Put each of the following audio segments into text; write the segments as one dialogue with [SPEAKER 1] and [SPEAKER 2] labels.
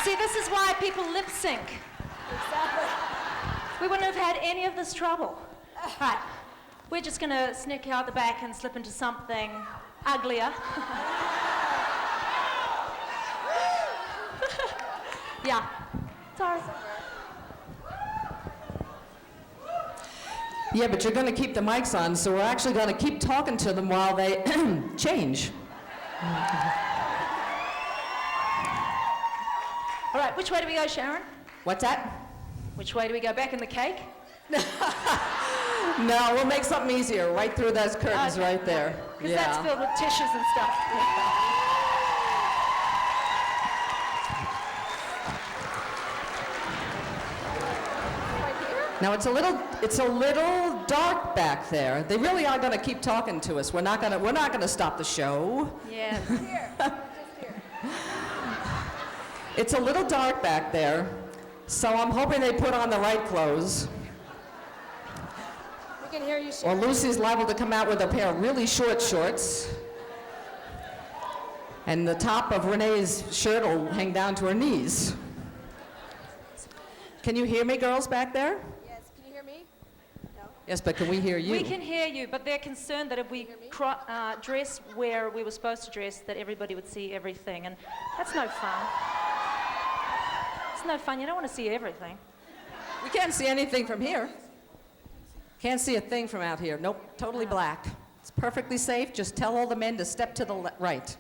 [SPEAKER 1] See, this is why people lip sync.
[SPEAKER 2] Exactly.
[SPEAKER 1] We wouldn't have had any of this trouble. Right, we're just gonna sneak out the back and slip into something uglier. Yeah. Sorry.
[SPEAKER 2] Yeah, but you're going to keep the mics on, so we're actually going to keep talking to them while they change.
[SPEAKER 1] All right, which way do we go, Sharon?
[SPEAKER 2] What's that?
[SPEAKER 1] Which way do we go? Back in the cake?
[SPEAKER 2] No, we'll make something easier. Right through those curtains right there.
[SPEAKER 1] Because that's filled with tissues and stuff.
[SPEAKER 2] Now it's a little dark back there. They really are going to keep talking to us. We're not going to stop the show.
[SPEAKER 1] Yeah.
[SPEAKER 2] It's a little dark back there, so I'm hoping they put on the right clothes.
[SPEAKER 3] We can hear you,
[SPEAKER 2] Or
[SPEAKER 3] Sharon.
[SPEAKER 2] Lucy's liable to come out with a pair of really short shorts. And the top of Renee's shirt will hang down to her knees. Can you hear me, girls, back there?
[SPEAKER 3] Yes, can you hear me? No?
[SPEAKER 2] Yes, but can we hear you?
[SPEAKER 1] We can hear you, but they're concerned that if we dress where we were supposed to dress, that everybody would see everything, and that's no fun. It's no fun. You don't want to see everything.
[SPEAKER 2] We can't see anything from here. Can't see a thing from out here. Nope, totally black. It's perfectly safe. Just tell all the men to step to the right.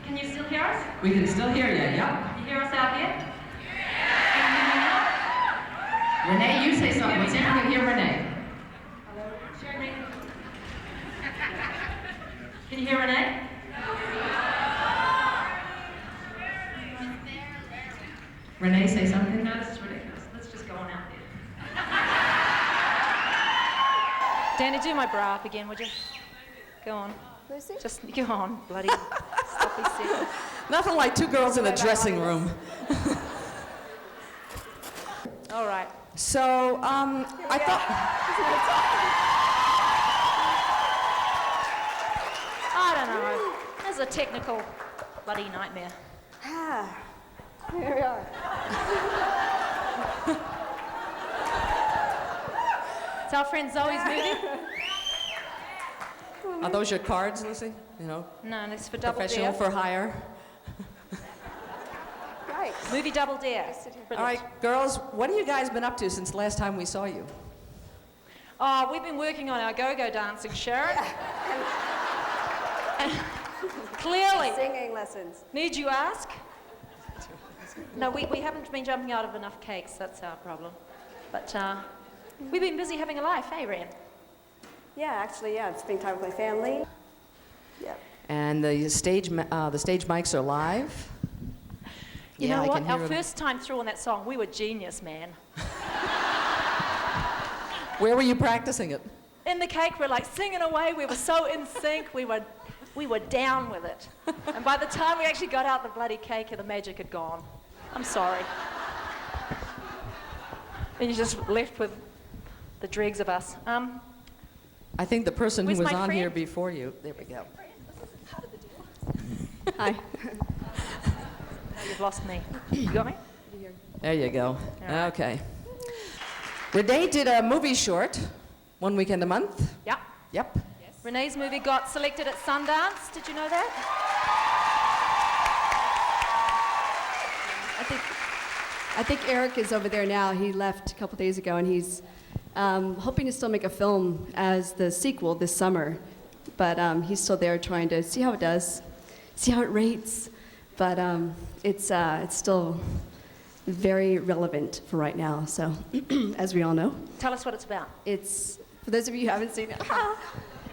[SPEAKER 1] Can you still hear us?
[SPEAKER 2] We can still hear you, yep.
[SPEAKER 1] Can you hear us out here?
[SPEAKER 2] Renee, you say something. Let's see if we can hear Renee.
[SPEAKER 1] Hello? Sharon, can you hear Renee?
[SPEAKER 2] Renee, say something.
[SPEAKER 1] No, this is ridiculous. Let's just go on out there. Danny, do my bra up again, would you? Go on.
[SPEAKER 3] Lucy?
[SPEAKER 1] Just go on, bloody stuffy secret.
[SPEAKER 2] Nothing like two girls in a dressing room.
[SPEAKER 1] All right.
[SPEAKER 2] So, I thought...
[SPEAKER 1] I don't know. This is a technical bloody nightmare.
[SPEAKER 3] Ah, here we are.
[SPEAKER 1] It's our friend Zoe's movie.
[SPEAKER 2] Are those your cards, Lucy? You know,
[SPEAKER 1] No, this is for Double
[SPEAKER 2] professional
[SPEAKER 1] Dare.
[SPEAKER 2] for hire.
[SPEAKER 3] Right.
[SPEAKER 1] Movie Double Dare.
[SPEAKER 2] All right, girls, what have you guys been up to since the last time we saw you?
[SPEAKER 1] Oh, we've been working on our go-go dancing, Sharon. And clearly.
[SPEAKER 3] Singing lessons.
[SPEAKER 1] Need you ask? No, we haven't been jumping out of enough cakes. That's our problem. But we've been busy having a life, hey, Ren?
[SPEAKER 3] Yeah, actually, yeah, spending time with my family. Yeah.
[SPEAKER 2] And the stage mics are live.
[SPEAKER 1] You know
[SPEAKER 2] I
[SPEAKER 1] what?
[SPEAKER 2] can hear
[SPEAKER 1] Our
[SPEAKER 2] 'em.
[SPEAKER 1] first time through on that song, we were genius, man.
[SPEAKER 2] Where were you practicing it?
[SPEAKER 1] In the cake, we're like singing away. We were so in sync. We were down with it. And by the time we actually got out the bloody cake, the magic had gone. I'm sorry. And you're just left with the dregs of us.
[SPEAKER 2] I think the person who
[SPEAKER 1] Where's
[SPEAKER 2] was
[SPEAKER 1] my
[SPEAKER 2] on
[SPEAKER 1] friend?
[SPEAKER 2] here before you. There we go.
[SPEAKER 3] Hi.
[SPEAKER 1] No, you've lost me. You got me?
[SPEAKER 2] There you go.
[SPEAKER 1] right.
[SPEAKER 2] Okay. Renee did a movie short, 1 weekend a month.
[SPEAKER 1] Yeah.
[SPEAKER 2] Yep.
[SPEAKER 1] Renee's movie got selected at Sundance. Did you know that?
[SPEAKER 3] I think Eric is over there now. He left a couple days ago, and he's hoping to still make a film as the sequel this summer. But he's still there trying to see how it does, see how it rates. But it's still very relevant for right now, so as we all know.
[SPEAKER 1] Tell us what it's about.
[SPEAKER 3] It's, for those of you who haven't seen it,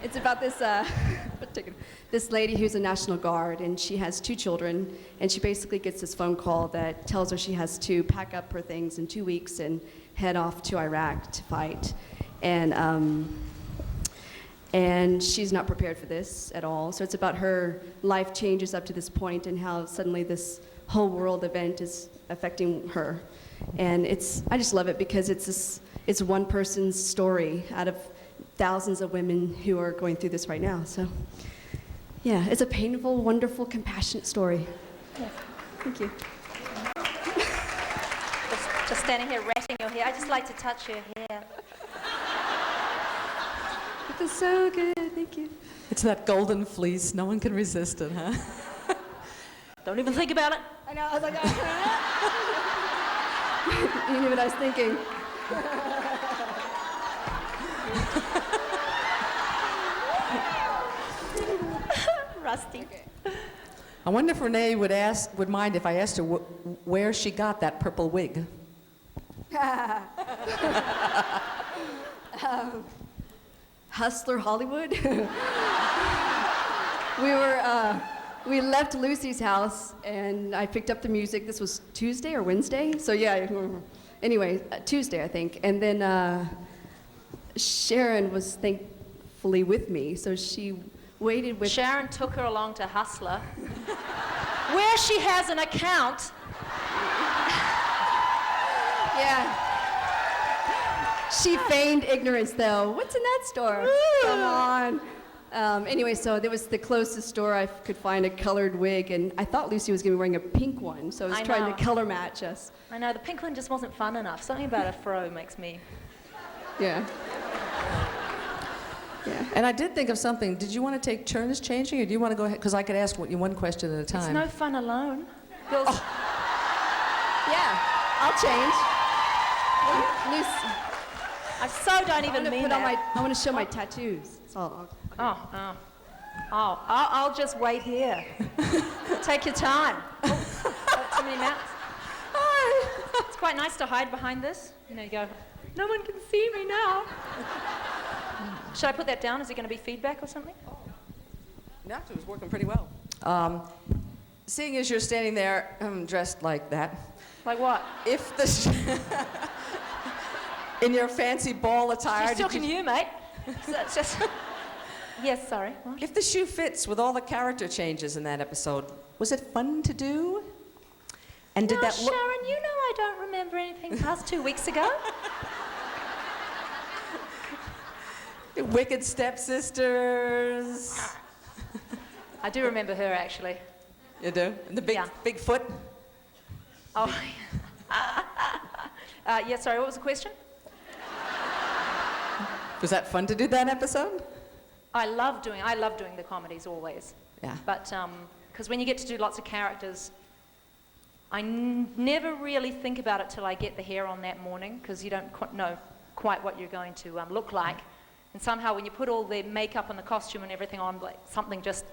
[SPEAKER 3] it's about this lady who's a National Guard, and she has 2 children, and she basically gets this phone call that tells her she has to pack up her things in 2 weeks and head off to Iraq to fight. And she's not prepared for this at all. So it's about her life changes up to this point and how suddenly this whole world event is affecting her. And I just love it because it's one person's story out of thousands of women who are going through this right now. So yeah, it's a painful, wonderful, compassionate story. Yeah. Thank you.
[SPEAKER 1] Just standing here ratting your hair. I just like to touch your hair.
[SPEAKER 3] It feels so good. thank you.
[SPEAKER 2] It's that golden fleece. No one can resist it, huh?
[SPEAKER 1] Don't even think about it.
[SPEAKER 3] I know, I was like, you knew what I was thinking.
[SPEAKER 1] Rusty.
[SPEAKER 3] Okay.
[SPEAKER 2] I wonder if Renee would mind if I asked her where she got that purple wig.
[SPEAKER 3] Hustler Hollywood. We left Lucy's house and I picked up the music. This was Tuesday or Wednesday? So yeah, anyway, Tuesday I think. And then Sharon was thankfully with me, so she waited with...
[SPEAKER 1] Sharon took her along to Hustler, where she has an account.
[SPEAKER 3] Yeah. She feigned ignorance though. What's in that store? Come on. Anyway, so there was the closest store I could find a colored wig, and I thought Lucy was going to be wearing a pink one, so I was trying to color match us.
[SPEAKER 1] I know, the pink one just wasn't fun enough. Something about a fro makes me...
[SPEAKER 3] Yeah. Yeah.
[SPEAKER 2] And I did think of something. Did you want to take turns changing, or do you want to go ahead? Because I could ask you one question at a time.
[SPEAKER 1] It's no fun alone. Girls...
[SPEAKER 3] Oh. Yeah, I'll change. Lucy.
[SPEAKER 1] I so don't even mean that.
[SPEAKER 3] I want to show my tattoos. So
[SPEAKER 1] I'll just wait here. Take your time. Too many mouths. It's quite nice to hide behind this. You know, you go, no one can see me now. Should I put that down? Is it going to be feedback or something?
[SPEAKER 2] No, it was working pretty well. Seeing as you're standing there dressed like that.
[SPEAKER 1] Like what?
[SPEAKER 2] If the in your fancy ball attire.
[SPEAKER 1] She's talking to you, mate. So it's just... Yes, sorry. What?
[SPEAKER 2] If the shoe fits with all the character changes in that episode, was it fun to do? And did that look...
[SPEAKER 1] Sharon, you know I don't remember anything past 2 weeks ago.
[SPEAKER 2] Wicked stepsisters.
[SPEAKER 1] I do remember her, actually.
[SPEAKER 2] You do? And the big foot?
[SPEAKER 1] Oh, yeah, sorry, what was the question?
[SPEAKER 2] Was that fun to do that episode?
[SPEAKER 1] I love doing the comedies always.
[SPEAKER 2] Yeah.
[SPEAKER 1] But, because when you get to do lots of characters, I never really think about it till I get the hair on that morning, because you don't know quite what you're going to look like. And somehow when you put all the makeup and the costume and everything on, like, something just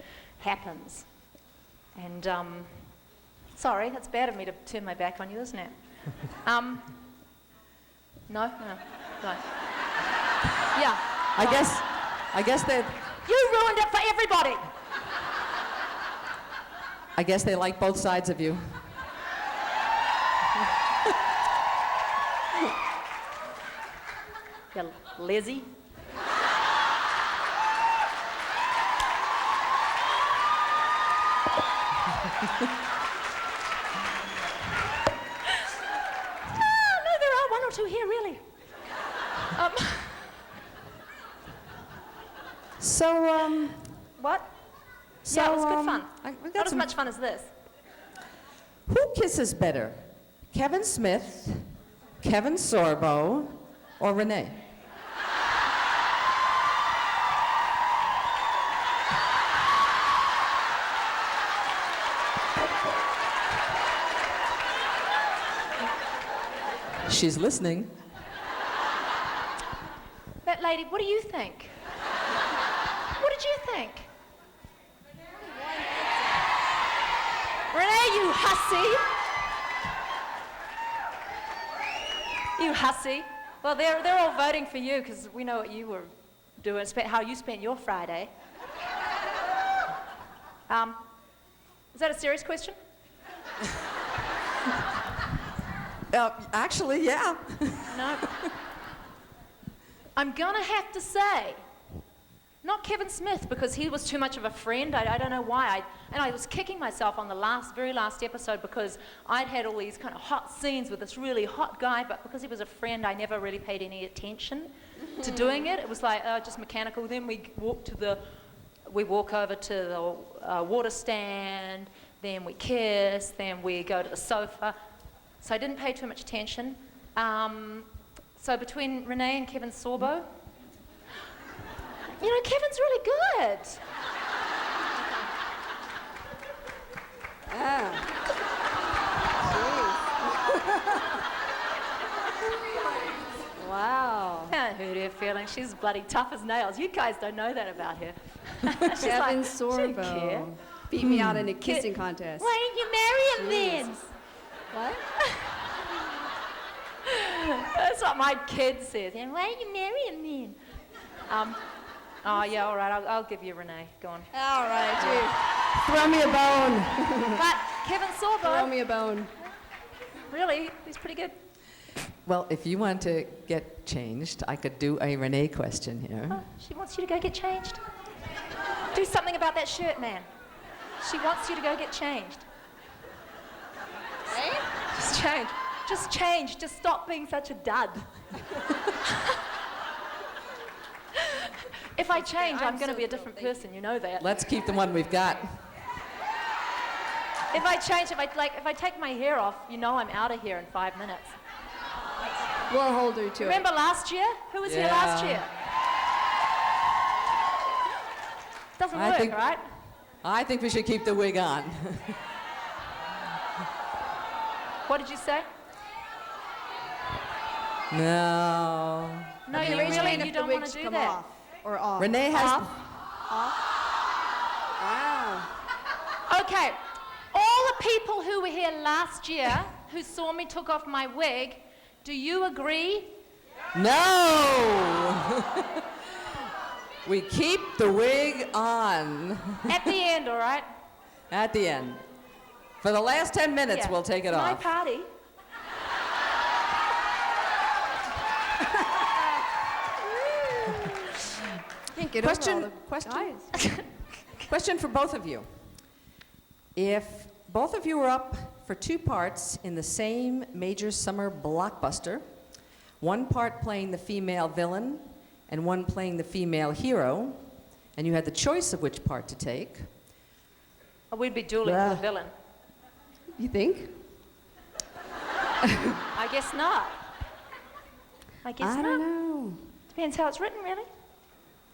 [SPEAKER 1] happens. And, sorry, that's bad of me to turn my back on you, isn't it? No. Yeah.
[SPEAKER 2] I guess that...
[SPEAKER 1] You ruined it for everybody!
[SPEAKER 2] I guess they like both sides of you.
[SPEAKER 1] You Lizzie. No, there are one or two here, really. What?
[SPEAKER 2] So,
[SPEAKER 1] yeah, it was good fun.
[SPEAKER 2] Not
[SPEAKER 1] as much fun as this.
[SPEAKER 2] Who kisses better? Kevin Smith, Kevin Sorbo, or Renee? She's listening.
[SPEAKER 1] That lady, what do you think? What did you think? Renee, you hussy! You hussy. Well, they're all voting for you because we know what you were doing, how you spent your Friday. Is that a serious question?
[SPEAKER 2] Actually, yeah.
[SPEAKER 1] No. I'm gonna have to say, not Kevin Smith, because he was too much of a friend. I don't know why. And I was kicking myself on the very last episode because I'd had all these kind of hot scenes with this really hot guy, but because he was a friend, I never really paid any attention to doing it. It was like just mechanical. Then we walk over to the water stand, then we kiss, then we go to the sofa. So I didn't pay too much attention. So between Renee and Kevin Sorbo, you know, Kevin's really good.
[SPEAKER 3] Wow.
[SPEAKER 1] Can't hurt her feelings. She's bloody tough as nails. You guys don't know that about her. She's
[SPEAKER 3] Kevin
[SPEAKER 1] like, she don't care.
[SPEAKER 3] Sorbo beat me out in a kissing contest.
[SPEAKER 1] Why didn't you marry him then?
[SPEAKER 3] What?
[SPEAKER 1] That's what my kid says. Yeah, why didn't you marry him then? Oh, yeah, all right. I'll give you Renee. Go on.
[SPEAKER 3] All right, gee. Throw me a bone.
[SPEAKER 1] But Kevin
[SPEAKER 3] Throw
[SPEAKER 1] Sorbo,
[SPEAKER 3] me a bone.
[SPEAKER 1] really, he's pretty good.
[SPEAKER 2] Well, if you want to get changed, I could do a Renee question here.
[SPEAKER 1] Oh, she wants you to go get changed. Do something about that shirt, man. She wants you to go get changed.
[SPEAKER 3] Hey?
[SPEAKER 1] Just change. Just change. Just stop being such a dud. If I change, I'm going to be a different person. You know that.
[SPEAKER 2] Let's keep the one we've got.
[SPEAKER 1] If I change, if I take my hair off, you know I'm out of here in 5 minutes.
[SPEAKER 3] We'll hold her to
[SPEAKER 1] Remember
[SPEAKER 3] it.
[SPEAKER 1] last year? Who was here last year? Doesn't
[SPEAKER 2] I
[SPEAKER 1] work,
[SPEAKER 2] think-
[SPEAKER 1] right?
[SPEAKER 2] I think we should keep the wig on.
[SPEAKER 1] What did you say?
[SPEAKER 2] No.
[SPEAKER 1] No, you really, you don't want to do that.
[SPEAKER 3] Off or off.
[SPEAKER 2] Renee has...
[SPEAKER 3] Wow.
[SPEAKER 1] Okay, all the people who were here last year who saw me took off my wig, do you agree?
[SPEAKER 2] No! We keep the wig on.
[SPEAKER 1] At the end, all right?
[SPEAKER 2] At the end. For the last 10 minutes,
[SPEAKER 1] Yeah.
[SPEAKER 2] we'll take it
[SPEAKER 1] It's my
[SPEAKER 2] off.
[SPEAKER 1] party.
[SPEAKER 3] Can't get
[SPEAKER 2] Question-
[SPEAKER 3] over all the
[SPEAKER 2] question?
[SPEAKER 3] guys.
[SPEAKER 2] Question for both of you. If both of you were up for 2 parts in the same major summer blockbuster, one part playing the female villain and one playing the female hero, and you had the choice of which part to take,
[SPEAKER 1] Oh, we'd be dueling for the villain.
[SPEAKER 3] You think?
[SPEAKER 1] I guess not. I guess
[SPEAKER 3] I
[SPEAKER 1] not.
[SPEAKER 3] don't know.
[SPEAKER 1] Depends how it's written, really.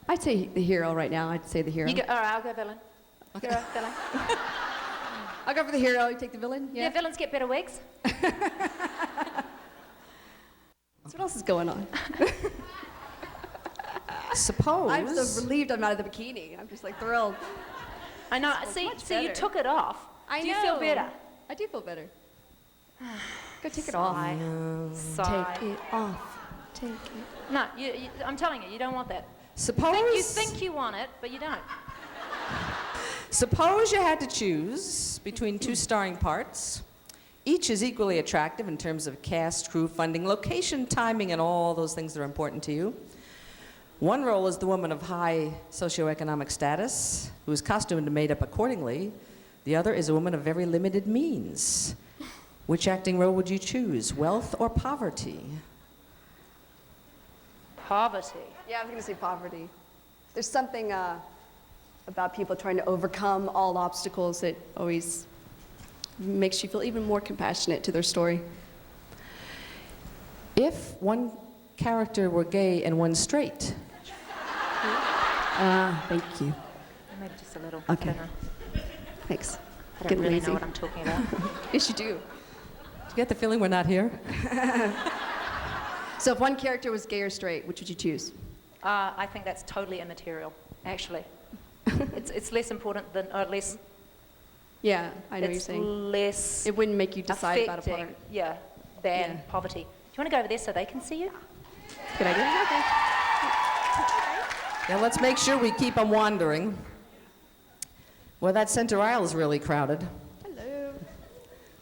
[SPEAKER 3] I'd say the hero right now. I'd say the hero.
[SPEAKER 1] You go, all right, I'll go villain. Hero, villain.
[SPEAKER 3] I'll go for the hero. You take the villain?
[SPEAKER 1] Yeah, villains get better wigs.
[SPEAKER 3] So what else is going on?
[SPEAKER 2] suppose...
[SPEAKER 3] I'm so relieved I'm out of the bikini. I'm just like thrilled.
[SPEAKER 1] I know.
[SPEAKER 3] It's
[SPEAKER 1] See,
[SPEAKER 3] much
[SPEAKER 1] you
[SPEAKER 3] better.
[SPEAKER 1] took it off.
[SPEAKER 3] I
[SPEAKER 1] Do you feel better?
[SPEAKER 3] I do feel better. Go take it off.
[SPEAKER 1] Sigh.
[SPEAKER 3] Take it off. Take it.
[SPEAKER 1] No, I'm telling you, you don't want that.
[SPEAKER 2] Suppose...
[SPEAKER 1] You think you want it, but you don't.
[SPEAKER 2] Suppose you had to choose between 2 starring parts. Each is equally attractive in terms of cast, crew, funding, location, timing, and all those things that are important to you. One role is the woman of high socioeconomic status, who is costumed and made up accordingly. The other is a woman of very limited means. Which acting role would you choose, wealth or poverty?
[SPEAKER 1] Poverty.
[SPEAKER 3] Yeah, I was going to say poverty. There's something about people trying to overcome all obstacles that always makes you feel even more compassionate to their story.
[SPEAKER 2] If one character were gay and one straight,
[SPEAKER 3] Thank you.
[SPEAKER 1] Maybe just a little.
[SPEAKER 3] Okay.
[SPEAKER 1] I don't know.
[SPEAKER 3] Thanks.
[SPEAKER 1] I don't
[SPEAKER 3] Getting
[SPEAKER 1] really
[SPEAKER 3] lazy.
[SPEAKER 1] know what I'm talking about.
[SPEAKER 3] Yes, you do.
[SPEAKER 2] do you get the feeling we're not here?
[SPEAKER 3] So if one character was gay or straight, which would you choose?
[SPEAKER 1] I think that's totally immaterial, actually. It's less important than, or less,
[SPEAKER 3] Yeah, I know what you're
[SPEAKER 1] it's
[SPEAKER 3] saying.
[SPEAKER 1] less
[SPEAKER 3] It wouldn't make you decide about a
[SPEAKER 1] affecting,
[SPEAKER 3] part.
[SPEAKER 1] yeah, than
[SPEAKER 3] Yeah.
[SPEAKER 1] poverty. Do you want to go over there so they can see you?
[SPEAKER 3] Good idea? Okay.
[SPEAKER 2] Now let's make sure we keep them wandering. Well, that center aisle is really crowded.
[SPEAKER 3] Hello.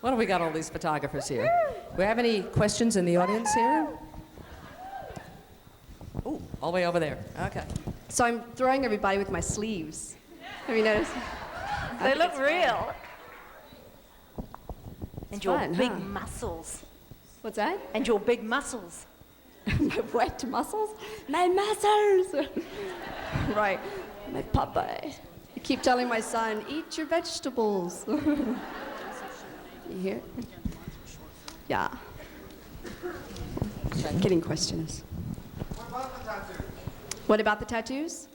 [SPEAKER 2] What do we got all these photographers here? Do we have any questions in the audience here? Oh, all the way over there. Okay.
[SPEAKER 3] So I'm throwing everybody with my sleeves. Have you noticed?
[SPEAKER 1] They look real. And your
[SPEAKER 3] fun,
[SPEAKER 1] big
[SPEAKER 3] huh?
[SPEAKER 1] muscles.
[SPEAKER 3] What's that?
[SPEAKER 1] And your big muscles.
[SPEAKER 3] My wet muscles? My muscles! Right. My Popeye. I keep telling my son, eat your vegetables. You hear? Yeah. Getting questions.
[SPEAKER 4] What about the tattoos?
[SPEAKER 3] What about the tattoos?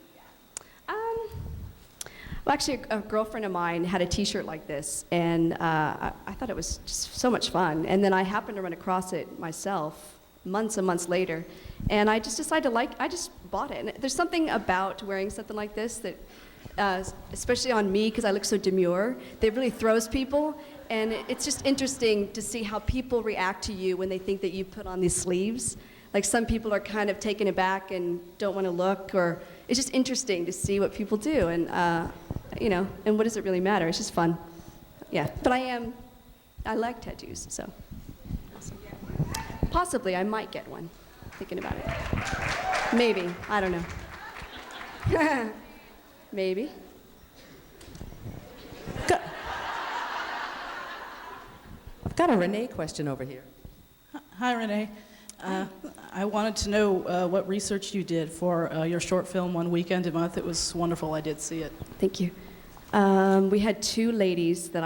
[SPEAKER 3] Well, actually, a girlfriend of mine had a T-shirt like this, and I thought it was just so much fun. And then I happened to run across it myself months and months later, and I just decided to I just bought it. And there's something about wearing something like this that, especially on me, because I look so demure, that really throws people. And it's just interesting to see how people react to you when they think that you put on these sleeves. Like some people are kind of taken aback and don't want to look, or it's just interesting to see what people do. And you know, and what does it really matter? It's just fun. Yeah, but I like tattoos, so. Possibly, I might get one, thinking about it. Maybe, I don't know. Maybe.
[SPEAKER 2] I've got a Renee question over here.
[SPEAKER 4] Hi, Renee. I wanted to know what research you did for your short film, One Weekend a Month. It was wonderful. I did see it.
[SPEAKER 3] Thank you. We had two ladies that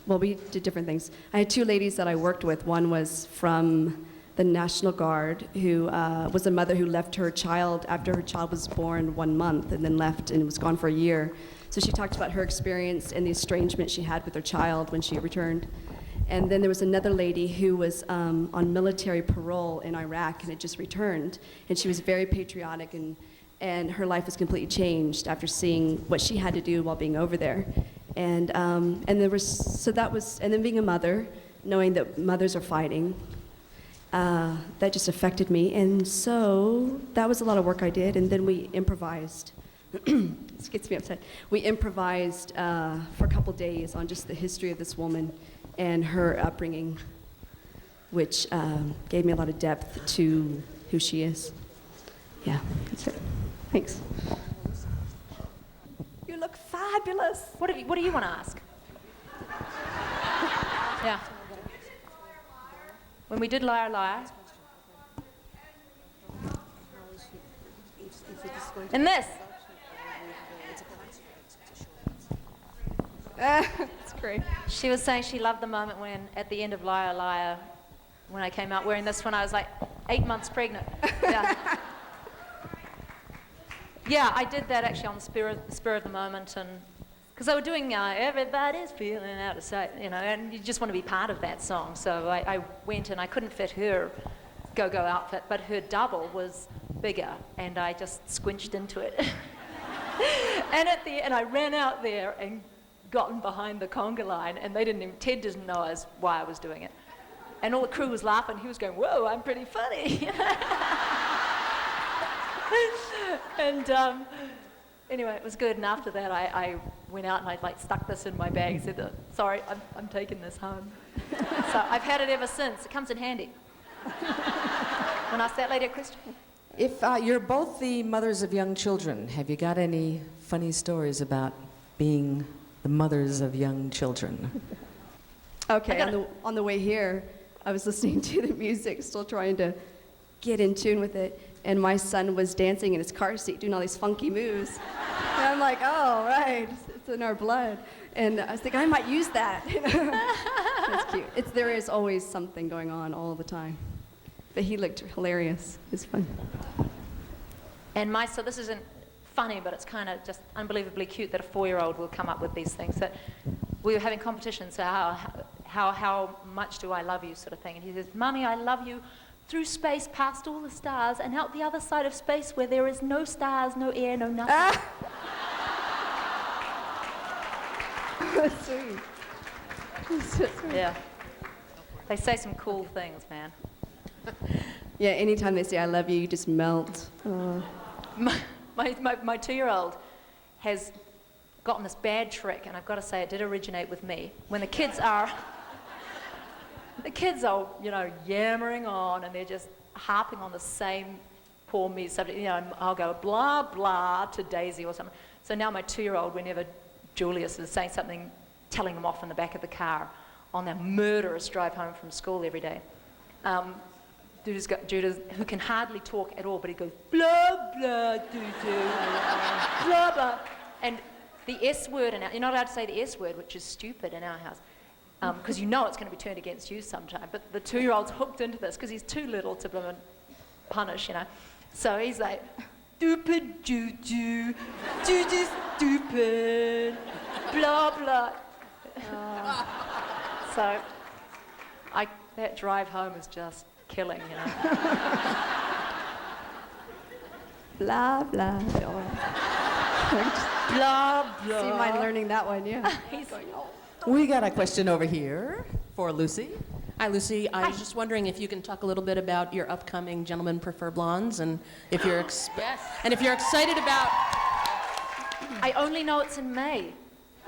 [SPEAKER 3] well, we did different things. I had two ladies that I worked with. One was from the National Guard, who was a mother who left her child after her child was born 1 month and then left and was gone for a year. So she talked about her experience and the estrangement she had with her child when she returned. And then there was another lady who was on military parole in Iraq and had just returned. And she was very patriotic, and her life was completely changed after seeing what she had to do while being over there. And there was, and then being a mother, knowing that mothers are fighting, that just affected me. And so that was a lot of work I did. And then we improvised. This gets me upset. We improvised for a couple days on just the history of this woman and her upbringing, which gave me a lot of depth to who she is. Yeah, that's it. Thanks. You look fabulous.
[SPEAKER 1] What do you want to ask? Yeah. When we did Liar Liar. And this.
[SPEAKER 3] That's great.
[SPEAKER 1] She was saying she loved the moment when, at the end of Liar Liar, when I came out wearing this when I was like 8 months pregnant. Yeah. Yeah, I did that actually on the spur of the moment, and because they were doing Everybody's Feeling Out of Sight, you know, and you just want to be part of that song. So I went, and I couldn't fit her go-go outfit, but her double was bigger, and I just squinched into it. And at the end, I ran out there and gotten behind the conga line, and Ted didn't know why I was doing it. And all the crew was laughing. He was going, "Whoa, I'm pretty funny." And anyway, it was good. And after that, I went out and I stuck this in my bag and said, "Sorry, I'm taking this home." So I've had it ever since. It comes in handy. Want to ask that lady a question?
[SPEAKER 2] If you're both the mothers of young children, have you got any funny stories about being the mothers of young children?
[SPEAKER 3] Okay, on the way here, I was listening to the music, still trying to get in tune with it, and my son was dancing in his car seat, doing all these funky moves. And I'm like, oh, right, it's in our blood. And I was thinking, I might use that. That's cute. There is always something going on all the time. But he looked hilarious. It's fun.
[SPEAKER 1] And so this isn't funny, but it's kind of just unbelievably cute that a 4-year-old will come up with these things. That we were having competitions, so how much do I love you sort of thing. And he says, "Mummy, I love you through space, past all the stars, and out the other side of space where there is no stars, no air, no nothing."
[SPEAKER 3] That's sweet. That's so sweet.
[SPEAKER 1] Yeah. They say some cool things, man.
[SPEAKER 3] Yeah, anytime they say I love you, you just melt.
[SPEAKER 1] My 2-year-old has gotten this bad trick, and I've got to say it did originate with me. When the kids are, you know, yammering on, and they're just harping on the same poor me subject. You know, I'll go blah blah to Daisy or something. So now my 2-year-old, whenever Julius is saying something, telling him off in the back of the car on their murderous drive home from school every day. Judah, who can hardly talk at all, but he goes, blah, blah, doo-doo, blah, blah. And the S word, you're not allowed to say the S word, which is stupid in our house, because you know it's going to be turned against you sometime. But the 2-year-old's hooked into this because he's too little to punish, you know. So he's like, stupid Juju, Juju's stupid, blah, blah. So that drive home is just killing, you know.
[SPEAKER 3] Blah, blah.
[SPEAKER 1] Blah, blah.
[SPEAKER 3] So you mind learning that one, yeah.
[SPEAKER 1] He's going, oh.
[SPEAKER 2] We got a question over here for Lucy.
[SPEAKER 5] Hi, Lucy. I was just wondering if you can talk a little bit about your upcoming Gentlemen Prefer Blondes, and if you're excited about.
[SPEAKER 1] I only know it's in May.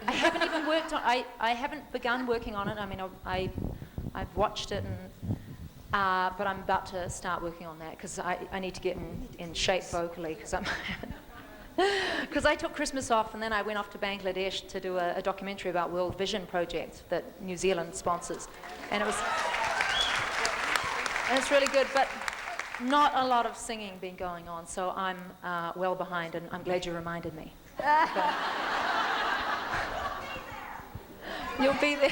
[SPEAKER 1] I haven't even worked on. I haven't begun working on it. I mean, I've watched it, and but I'm about to start working on that because I need to get in shape vocally because I took Christmas off and then I went off to Bangladesh to do a documentary about World Vision Project that New Zealand sponsors, and it's really good, but not a lot of singing been going on, so I'm well behind, and I'm glad you reminded me. You'll be there.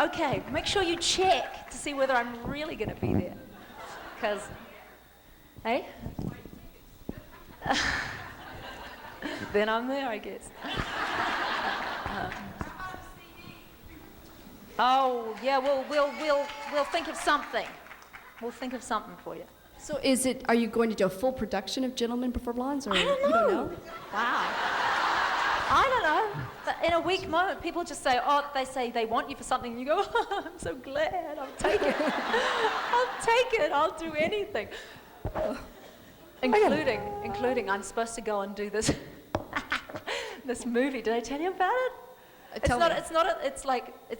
[SPEAKER 1] Okay, make sure you check to see whether I'm really going to be there. Because, hey? Then I'm there, I guess. Oh, yeah, we'll think of something. We'll think of something for you.
[SPEAKER 3] So are you going to do a full production of Gentlemen Prefer Blondes, or
[SPEAKER 1] I don't know.
[SPEAKER 3] you don't know?
[SPEAKER 1] Wow. I don't know. But in a weak moment, people just say, they say they want you for something, and you go, oh, I'm so glad, I'll take it. I'll take it, I'll do anything. Including I'm supposed to go and do this this movie. Did I tell you about it? It's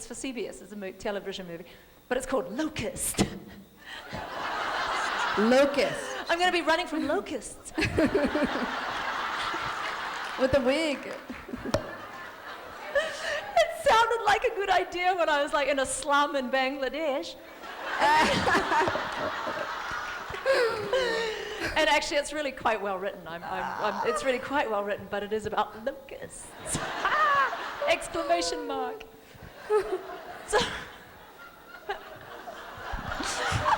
[SPEAKER 1] for CBS, it's a television movie, but it's called Locust.
[SPEAKER 3] Locust.
[SPEAKER 1] I'm going to be running from locusts.
[SPEAKER 3] With a wig.
[SPEAKER 1] It sounded like a good idea when I was like in a slum in Bangladesh. And actually, it's really quite well written. It's really quite well written, but it is about locusts. Exclamation mark. So,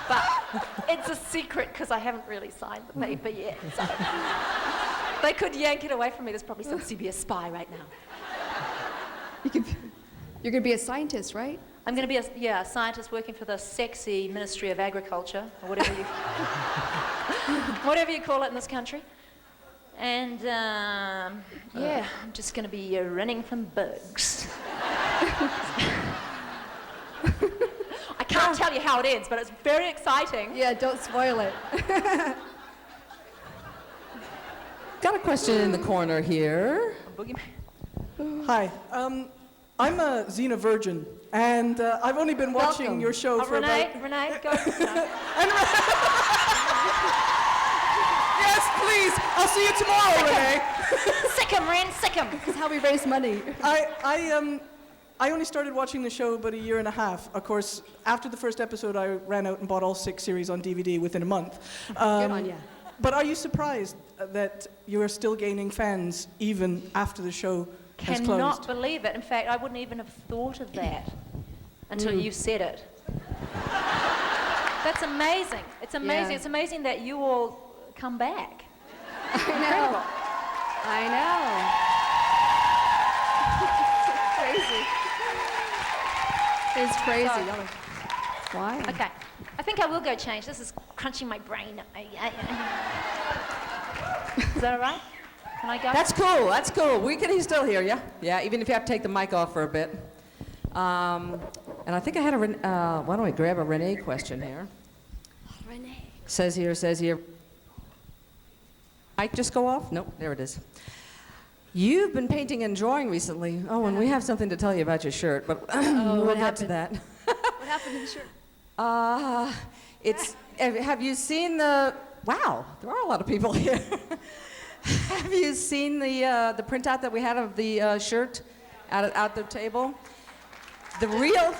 [SPEAKER 1] but it's a secret because I haven't really signed the paper yet. So they could yank it away from me. There's probably some CBS spy right now.
[SPEAKER 3] You're going to be a scientist, right?
[SPEAKER 1] I'm going to be a scientist working for the sexy Ministry of Agriculture, or whatever you call it in this country. And I'm just going to be running from bugs. I can't tell you how it ends, but it's very exciting.
[SPEAKER 3] Yeah, don't spoil it.
[SPEAKER 2] Got a question in the corner here.
[SPEAKER 6] Hi, I'm a Xena virgin, and I've only been watching your show for
[SPEAKER 1] Renee, go.
[SPEAKER 6] Yes, please. I'll see you tomorrow, Renee.
[SPEAKER 1] Sick 'em, Ren, sick 'em.
[SPEAKER 3] This is how we raise money.
[SPEAKER 6] I only started watching the show about a year and a half. Of course, after the first episode, I ran out and bought all 6 series on DVD within a month.
[SPEAKER 3] Good on ya.
[SPEAKER 6] But are you surprised that you are still gaining fans even after the show has closed?
[SPEAKER 1] Cannot believe it. In fact, I wouldn't even have thought of that until you said it. That's amazing. It's amazing.
[SPEAKER 3] Yeah.
[SPEAKER 1] It's amazing that you all come back.
[SPEAKER 3] I know. It's crazy.
[SPEAKER 1] So-
[SPEAKER 3] Y'all are- Why?
[SPEAKER 1] Okay. I think I will go change. This is crunching my brain. Is that all right? Can I go?
[SPEAKER 2] That's cool. That's cool. He's still here, yeah? Yeah, even if you have to take the mic off for a bit. And I think I had why don't we grab a Renee question here?
[SPEAKER 3] Renee.
[SPEAKER 2] Says here. Mic just go off? Nope, there it is. You've been painting and drawing recently. Oh, and we have something to tell you about your shirt, but we'll get to that.
[SPEAKER 3] What happened to the shirt?
[SPEAKER 2] Have you seen wow, there are a lot of people here. Have you seen the printout that we had of the shirt out the table? The real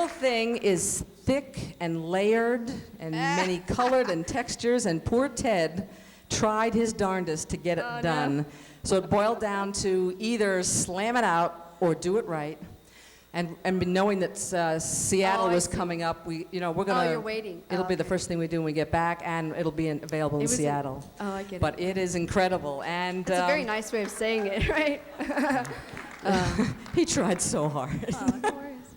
[SPEAKER 2] thing is thick and layered and many colored and textures, and poor Ted tried his darndest to get it done. No. So it boiled down to either slam it out or do it right. And knowing that Seattle
[SPEAKER 3] Oh, I
[SPEAKER 2] was
[SPEAKER 3] see.
[SPEAKER 2] coming up, we're gonna.
[SPEAKER 3] you're waiting.
[SPEAKER 2] It'll
[SPEAKER 3] Oh,
[SPEAKER 2] be the
[SPEAKER 3] okay.
[SPEAKER 2] first thing we do when we get back, and it'll be available in
[SPEAKER 3] It was in-
[SPEAKER 2] Seattle.
[SPEAKER 3] Oh, I get it.
[SPEAKER 2] But it is incredible, and
[SPEAKER 3] It's a very nice way of saying it, right?
[SPEAKER 2] he tried so hard.
[SPEAKER 3] Oh, no worries.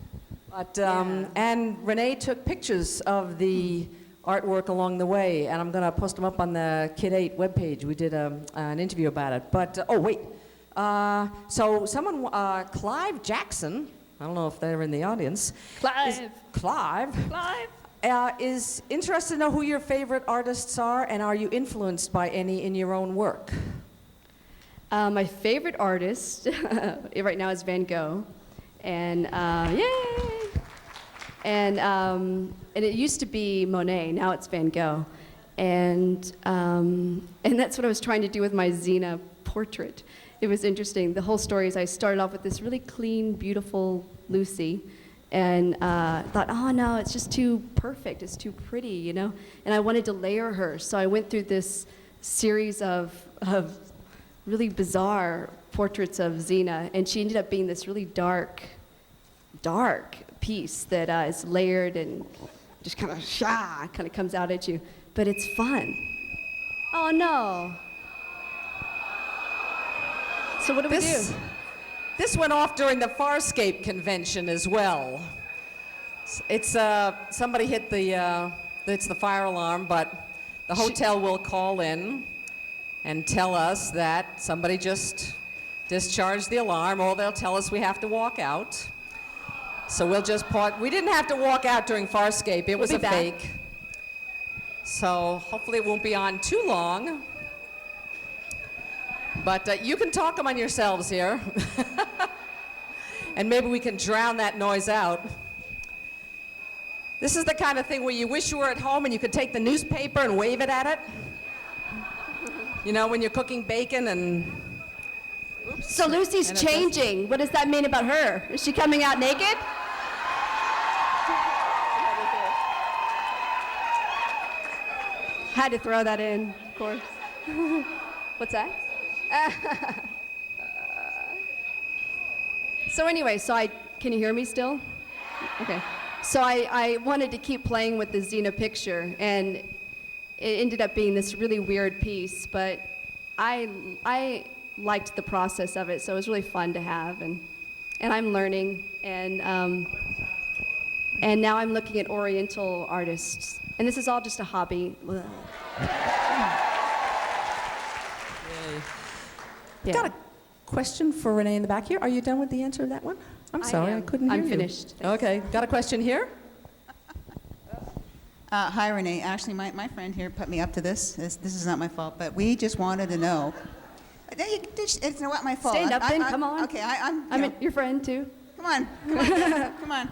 [SPEAKER 2] But,
[SPEAKER 3] Yeah.
[SPEAKER 2] and Renee took pictures of the artwork along the way, and I'm going to post them up on the Kid 8 webpage. We did an interview about it. But, oh, wait. So someone, Clive Jackson, I don't know if they're in the audience. Clive is interested to know who your favorite artists are, and are you influenced by any in your own work?
[SPEAKER 3] My favorite artist right now is Van Gogh. And yay! And it used to be Monet, now it's Van Gogh. And that's what I was trying to do with my Xena portrait. It was interesting. The whole story is I started off with this really clean, beautiful Lucy, and thought, oh no, it's just too perfect, it's too pretty, you know? And I wanted to layer her, so I went through this series of really bizarre portraits of Xena, and she ended up being this really dark piece that is layered and just kind of comes out at you. But it's fun. Oh no. So what do we do?
[SPEAKER 2] This went off during the Farscape convention as well. It's somebody hit it's the fire alarm, but the hotel will call in and tell us that somebody just discharged the alarm, or they'll tell us we have to walk out. So we'll just pause. We didn't have to walk out during Farscape. It was
[SPEAKER 3] be
[SPEAKER 2] a
[SPEAKER 3] back.
[SPEAKER 2] fake. So hopefully it won't be on too long. But you can talk among yourselves here. And maybe we can drown that noise out. This is the kind of thing where you wish you were at home and you could take the newspaper and wave it at it. You know, when you're cooking bacon and... Oops.
[SPEAKER 3] So Lucy's
[SPEAKER 2] And it
[SPEAKER 3] changing. What does that mean about her? Is she coming out naked? Had to throw that in, of course. What's that? So anyway, can you hear me still? Okay. So I wanted to keep playing with the Xena picture, and it ended up being this really weird piece, but I liked the process of it, so it was really fun to have, and I'm learning, and now I'm looking at Oriental artists, and this is all just a hobby. Yeah.
[SPEAKER 2] Got a question for Renee in the back here. Are you done with the answer to that one? I'm sorry, I
[SPEAKER 3] am.
[SPEAKER 2] couldn't hear
[SPEAKER 3] I'm
[SPEAKER 2] you.
[SPEAKER 3] finished.
[SPEAKER 2] Okay, got a question here?
[SPEAKER 7] Hi, Renee. Actually, my friend here put me up to this. This is not my fault, but we just wanted to know. It's not my fault.
[SPEAKER 3] Stand up then, come on.
[SPEAKER 7] Okay, I'm
[SPEAKER 3] your friend too.
[SPEAKER 7] Come on, come on.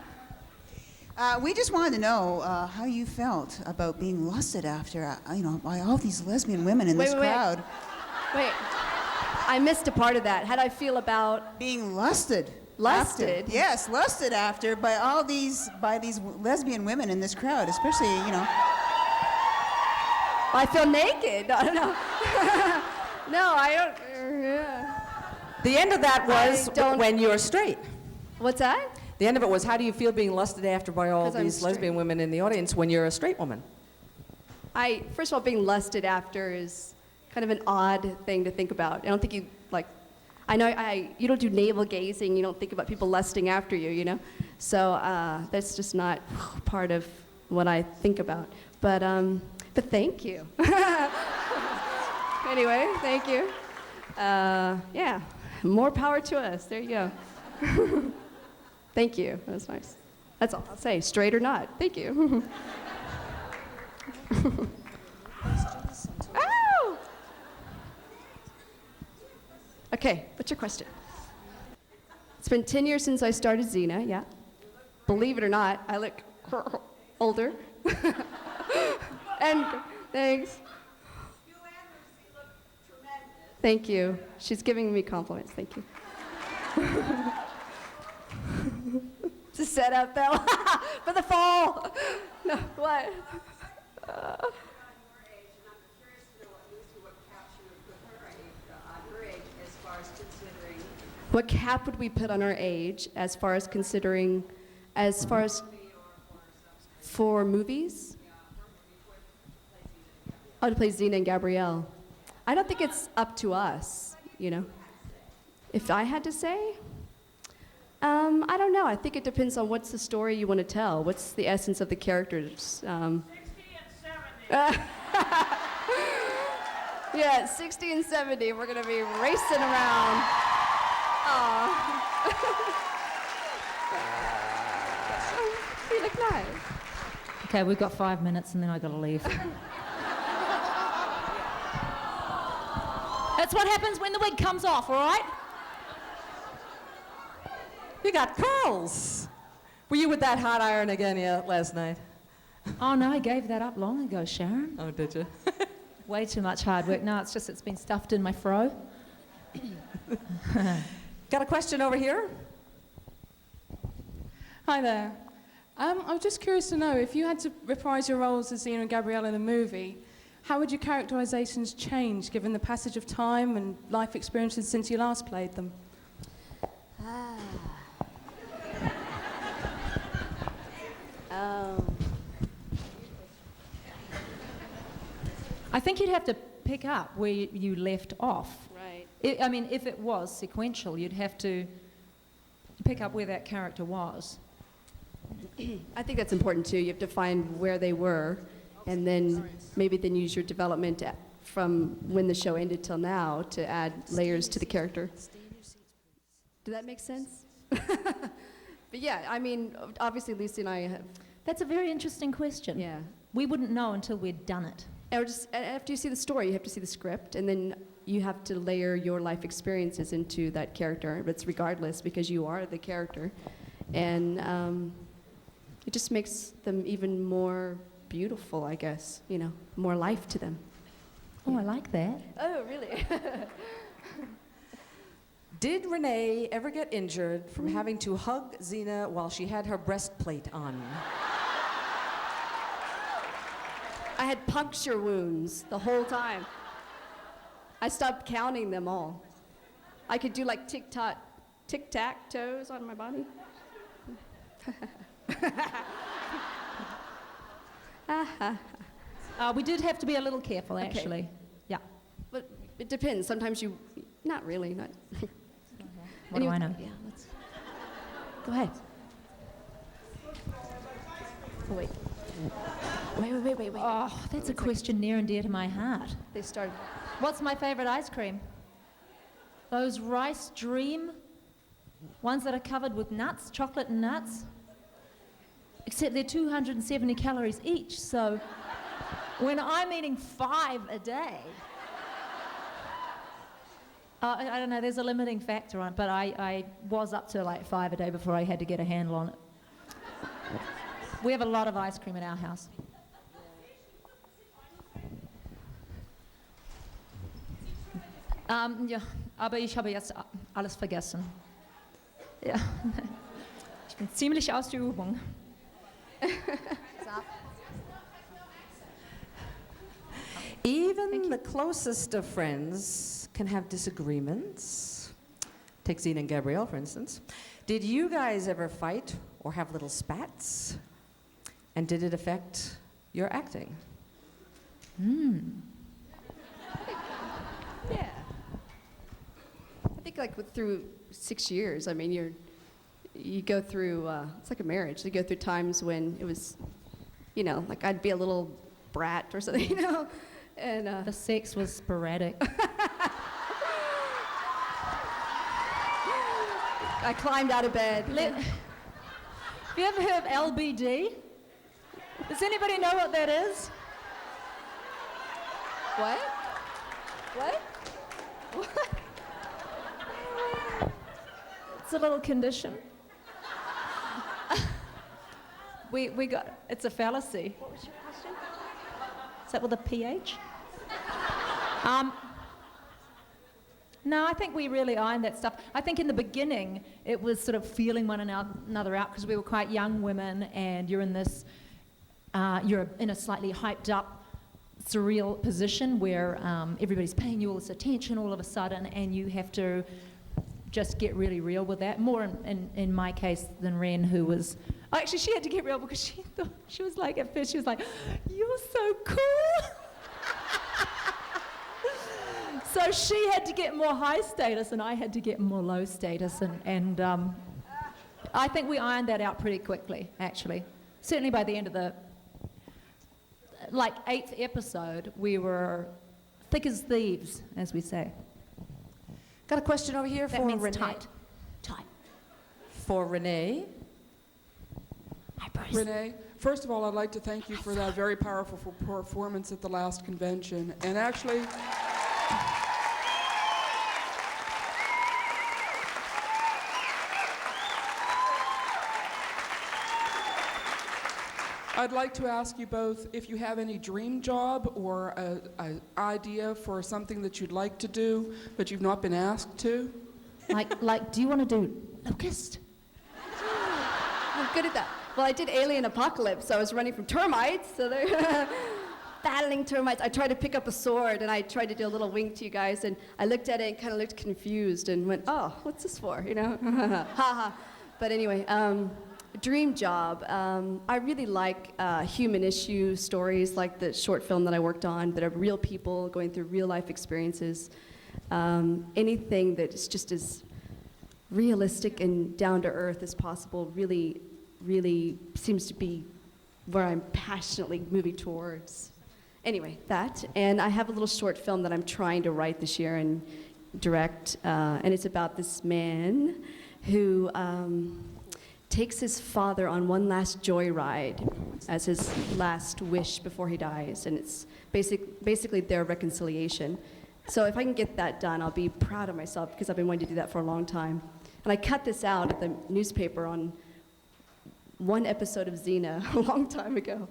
[SPEAKER 7] We just wanted to know how you felt about being lusted after, by all these lesbian women in this crowd.
[SPEAKER 3] Wait, I missed a part of that. How do I feel about
[SPEAKER 7] Being lusted.
[SPEAKER 3] Lusted?
[SPEAKER 7] After. Yes, lusted after by these lesbian women in this crowd, especially,
[SPEAKER 3] I feel naked. No, no. No, I don't.
[SPEAKER 2] The end of that was
[SPEAKER 3] I don't-
[SPEAKER 2] when you're straight.
[SPEAKER 3] What's that?
[SPEAKER 2] The end of it was, how do you feel being lusted after by all
[SPEAKER 3] 'Cause I'm
[SPEAKER 2] these lesbian
[SPEAKER 3] straight.
[SPEAKER 2] women in the audience when you're a straight woman?
[SPEAKER 3] First of all, being lusted after is kind of an odd thing to think about. I don't think you, I know you don't do navel gazing, you don't think about people lusting after you, you know? So that's just not part of what I think about. But thank you. Anyway, thank you. Yeah, more power to us. There you go. Thank you. That was nice. That's all I'll say, straight or not. Thank you. Oh! Okay, what's your question? It's been 10 years since I started Xena, yeah. Believe it or not, I look older. And thanks. Thank you. She's giving me compliments. Thank you. It's a setup, though, for the fall. No, what? What cap would we put on our age as far as considering, as far as for movies? Oh, to play Xena and Gabrielle. I don't think it's up to us, you know. If I had to say, I don't know. I think it depends on what's the story you want to tell. What's the essence of the characters?
[SPEAKER 8] 60 and 70.
[SPEAKER 3] Yeah, 60 and 70. We're going to be racing around. You look nice.
[SPEAKER 1] Okay, we've got 5 minutes and then I've got to leave. That's what happens when the wig comes off, all right?
[SPEAKER 2] You got curls. Were you with that hot iron again last night?
[SPEAKER 1] Oh no, I gave that up long ago, Sharon.
[SPEAKER 2] Oh, did you?
[SPEAKER 1] Way too much hard work. No, it's just it's been stuffed in my fro.
[SPEAKER 2] Got a question over here?
[SPEAKER 9] Hi there. I was just curious to know, if you had to reprise your roles as Xena and Gabrielle in a movie, how would your characterizations change given the passage of time and life experiences since you last played them?
[SPEAKER 1] I think you'd have to pick up where you left off.
[SPEAKER 3] Right.
[SPEAKER 1] I mean, if it was sequential, you'd have to pick up where that character was.
[SPEAKER 3] I think that's important too. You have to find where they were, and then maybe then use your development from when the show ended till now to add layers to the character. Did that make sense? But yeah, I mean, obviously Lucy and I have.
[SPEAKER 1] That's a very interesting question.
[SPEAKER 3] Yeah.
[SPEAKER 1] We wouldn't know until we'd done it.
[SPEAKER 3] Or just after you see the story, you have to see the script, and then you have to layer your life experiences into that character. But it's regardless because you are the character, and it just makes them even more beautiful, I guess. You know, more life to them.
[SPEAKER 1] Oh, I like that.
[SPEAKER 3] Oh, really?
[SPEAKER 2] Did Renee ever get injured from having to hug Xena while she had her breastplate on?
[SPEAKER 3] I had puncture wounds the whole time. I stopped counting them all. I could do like tic-tac-toes on my body.
[SPEAKER 1] We did have to be a little careful, actually. Yeah.
[SPEAKER 3] But it depends. Sometimes you, not really, not.
[SPEAKER 1] What do I know?
[SPEAKER 3] Yeah, go ahead. Oh, wait. Wait.
[SPEAKER 1] Oh, that's a question near and dear to my heart.
[SPEAKER 3] They started.
[SPEAKER 1] What's my favorite ice cream? Those Rice Dream ones that are covered with nuts, chocolate and nuts. Except they're 270 calories each, so when I'm eating 5 a day, I don't know, there's a limiting factor on it, but I was up to like 5 a day before I had to get a handle on it. We have a lot of ice cream at our house. Ja, aber ich habe jetzt alles vergessen. Ja, ich bin ziemlich aus der Übung.
[SPEAKER 2] Even the closest of friends can have disagreements. Take Xena and Gabrielle, for instance. Did you guys ever fight or have little spats? And did it affect your acting?
[SPEAKER 3] Yeah. I think like through 6 years, I mean, you go through, it's like a marriage. You go through times when it was, you know, like I'd be a little brat or something, you know, and
[SPEAKER 1] The sex was sporadic.
[SPEAKER 3] I climbed out of bed.
[SPEAKER 1] Have you ever heard of LBD? Does anybody know what that is?
[SPEAKER 3] What? What?
[SPEAKER 1] It's a little condition. we got, it's a fallacy.
[SPEAKER 3] What was your question?
[SPEAKER 1] Is that with a PH? No, I think we really ironed that stuff. I think in the beginning, it was sort of feeling one another out because we were quite young women and you're in this, you're in a slightly hyped up, surreal position where everybody's paying you all this attention all of a sudden and you have to just get really real with that. More in my case than Ren, who was, actually she had to get real because she thought, she was like, at first she was like, you're so cool. So she had to get more high status and I had to get more low status, and I think we ironed that out pretty quickly, actually. Certainly by the end of the, 8th episode, we were thick as thieves, as we say.
[SPEAKER 2] Got a question over here
[SPEAKER 1] That
[SPEAKER 2] for
[SPEAKER 1] means
[SPEAKER 2] Renee.
[SPEAKER 1] tight.
[SPEAKER 2] For Renee.
[SPEAKER 1] Hi, Bruce.
[SPEAKER 10] Renee, first of all, I'd like to thank you for that very powerful performance at the last convention. And actually, I'd like to ask you both if you have any dream job or an idea for something that you'd like to do, but you've not been asked to.
[SPEAKER 1] Like, do you want to do Locust?
[SPEAKER 3] I'm good at that. Well, I did Alien Apocalypse, so I was running from termites, so they're battling termites. I tried to pick up a sword, and I tried to do a little wink to you guys, and I looked at it and kind of looked confused and went, oh, what's this for, you know? Ha ha. But anyway, dream job. I really like human issue stories, like the short film that I worked on, that are real people going through real life experiences. Anything that is just as realistic and down to earth as possible really, really seems to be where I'm passionately moving towards. Anyway, that. And I have a little short film that I'm trying to write this year and direct, and it's about this man who takes his father on one last joyride as his last wish before he dies, and it's basically their reconciliation. So if I can get that done, I'll be proud of myself because I've been wanting to do that for a long time. And I cut this out at the newspaper on one episode of Xena a long time ago,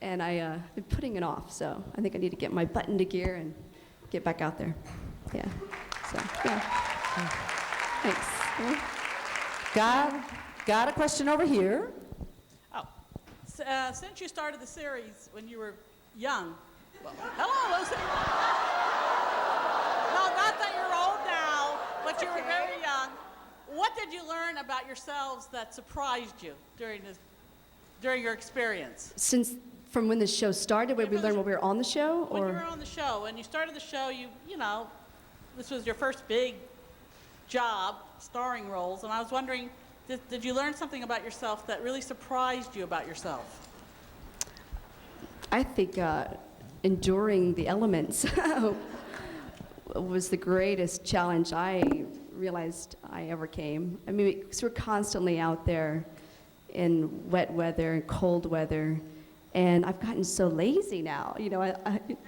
[SPEAKER 3] and I've been putting it off, so I think I need to get my butt into gear and get back out there. Yeah, so, yeah. Thanks.
[SPEAKER 2] Got a question over here.
[SPEAKER 8] Oh, since you started the series when you were young, well, hello, Lucy. No, not that you're old now, but you were very young. What did you learn about yourselves that surprised you during your experience?
[SPEAKER 3] From when the show started, when we learned when we were on the show,
[SPEAKER 8] or when you were on the show, when you started the show, you know, this was your first big job, starring roles, and I was wondering, did you learn something about yourself that really surprised you about yourself?
[SPEAKER 3] I think enduring the elements was the greatest challenge I realized I ever came. I mean, because we're constantly out there in wet weather and cold weather, and I've gotten so lazy now. You know,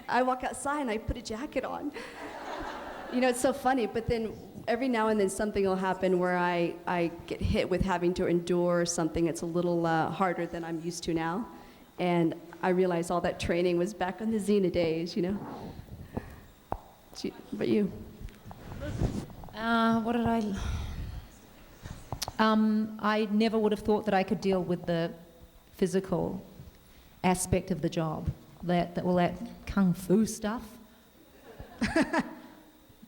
[SPEAKER 3] I walk outside and I put a jacket on. You know, it's so funny, but then every now and then something will happen where I get hit with having to endure something that's a little harder than I'm used to now, and I realize all that training was back on the Xena days, you know. But you?
[SPEAKER 1] What did I never would have thought that I could deal with the physical aspect of the job. That kung fu stuff.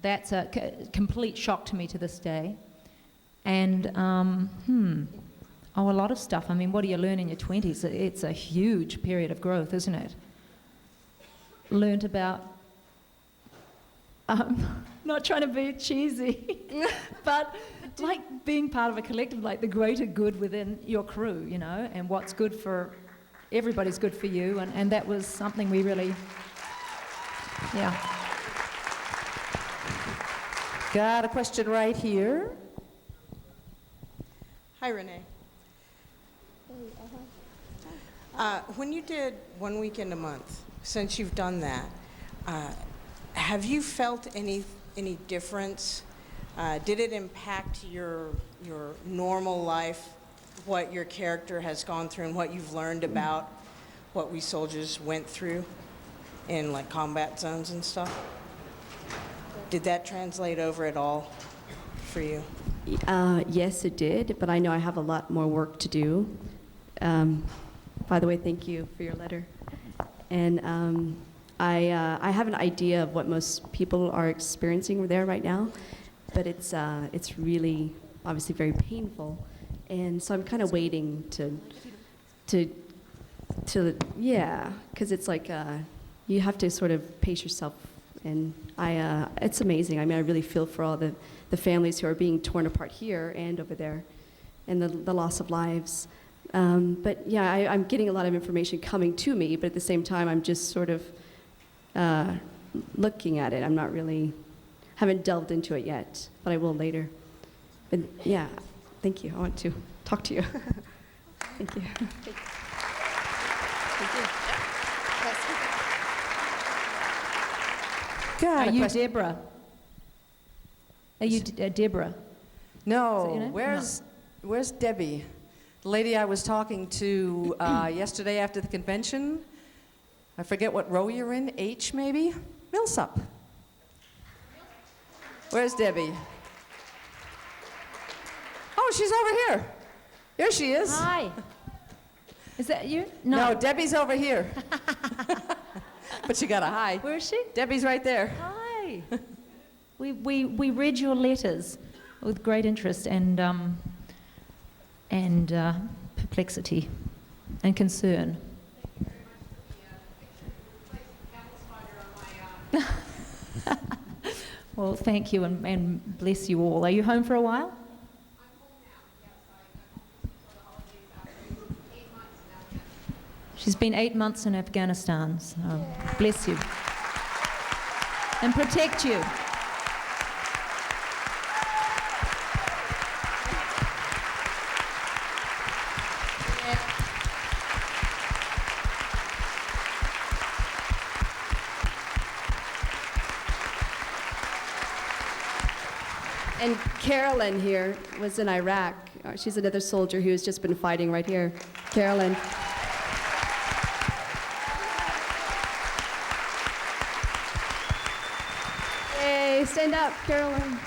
[SPEAKER 1] That's a complete shock to me to this day. And, a lot of stuff. I mean, what do you learn in your 20s? It's a huge period of growth, isn't it? Learned about, not trying to be cheesy, but like being part of a collective, like the greater good within your crew, you know, and what's good for everybody's good for you. And that was something we really, yeah.
[SPEAKER 2] Got a question right here.
[SPEAKER 11] Hi, Renee. When you did 1 weekend a month, since you've done that, have you felt any difference? Did it impact your normal life, what your character has gone through and what you've learned about what we soldiers went through in like combat zones and stuff? Did that translate over at all for you?
[SPEAKER 3] Yes, it did, but I know I have a lot more work to do. By the way, thank you for your letter. And I have an idea of what most people are experiencing there right now. but it's really obviously very painful, and so I'm kind of waiting to yeah, because it's like you have to sort of pace yourself, and it's amazing. I mean, I really feel for all the families who are being torn apart here and over there, and the loss of lives. But yeah, I'm getting a lot of information coming to me, but at the same time, I'm just sort of looking at it. I'm not really, haven't delved into it yet, but I will later. But yeah, thank you. I want to talk to you. Thank you. Thank you.
[SPEAKER 2] God,
[SPEAKER 1] Are you Deborah? Are you Deborah?
[SPEAKER 2] No.
[SPEAKER 1] Is that your name?
[SPEAKER 2] Where's Debbie? The lady I was talking to yesterday after the convention. I forget what row you're in. H maybe? Millsap. Where's Debbie? Oh, she's over here. Here she is.
[SPEAKER 1] Hi. Is that you?
[SPEAKER 2] No, Debbie's over here. But she got a hi.
[SPEAKER 1] Where is she?
[SPEAKER 2] Debbie's right there.
[SPEAKER 1] Hi. we read your letters with great interest and perplexity and concern. Well, thank you and bless you all. Are you home for a while? She's been 8 months in Afghanistan, so bless you. And protect you.
[SPEAKER 3] And Carolyn here was in Iraq. She's another soldier who has just been fighting right here. Carolyn. Yay, stand up, Carolyn.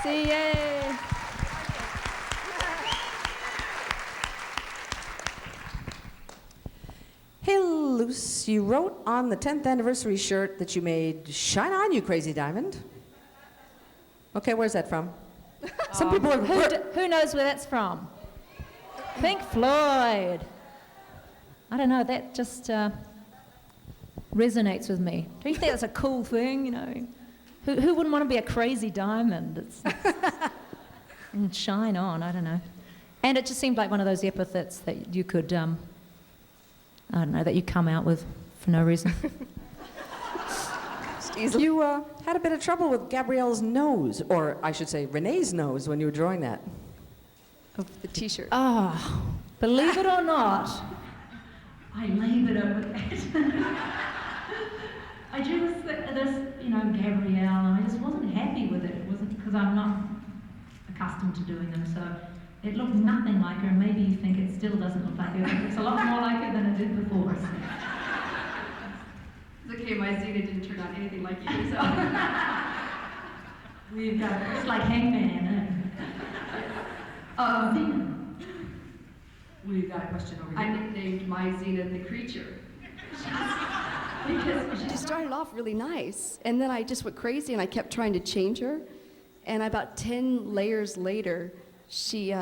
[SPEAKER 3] See, yay.
[SPEAKER 2] Hey, Luce, you wrote on the 10th anniversary shirt that you made, "Shine on, you crazy diamond." Okay, where's that from? Some people are...
[SPEAKER 1] Who knows where that's from? Pink Floyd. I don't know, that just resonates with me. Don't you think that's a cool thing, you know? Who wouldn't want to be a crazy diamond? And shine on, I don't know. And it just seemed like one of those epithets that you could, I don't know, that you come out with for no reason.
[SPEAKER 2] You had a bit of trouble with Gabrielle's nose, or I should say Renee's nose, when you were drawing that.
[SPEAKER 3] Of the T-shirt.
[SPEAKER 1] Oh, believe it or not, I labored over that. I drew this, you know, Gabrielle, and I just wasn't happy with it. It wasn't because I'm not accustomed to doing them, so it looked nothing like her. Maybe you think it still doesn't look like her, but it's a lot more like her than it did before. So.
[SPEAKER 3] It's okay, my Xena didn't turn out anything like you, so.
[SPEAKER 1] We've got, it's like Hangman. Xena.
[SPEAKER 3] We've got a question over here. I nicknamed my Xena the Creature. Because she started off really nice, and then I just went crazy and I kept trying to change her. And about 10 layers later, she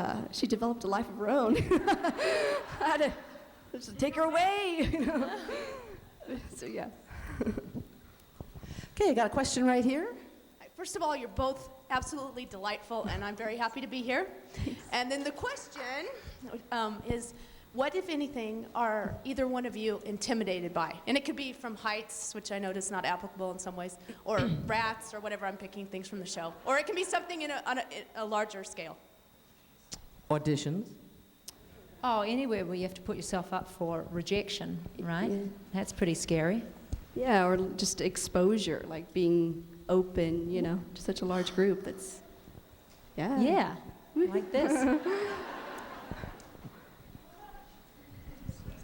[SPEAKER 3] developed a life of her own. I had to just take her away, you know. So yeah.
[SPEAKER 2] Okay, I got a question right here.
[SPEAKER 12] First of all, you're both absolutely delightful, and I'm very happy to be here. And then the question is, what, if anything, are either one of you intimidated by? And it could be from heights, which I know is not applicable in some ways, or rats, or whatever. I'm picking things from the show. Or it can be something on a larger scale.
[SPEAKER 2] Auditions.
[SPEAKER 1] Oh, anywhere where you have to put yourself up for rejection, right? Yeah. That's pretty scary.
[SPEAKER 3] Yeah, or just exposure, like being open, you know, to such a large group. That's, yeah.
[SPEAKER 1] Yeah, like this.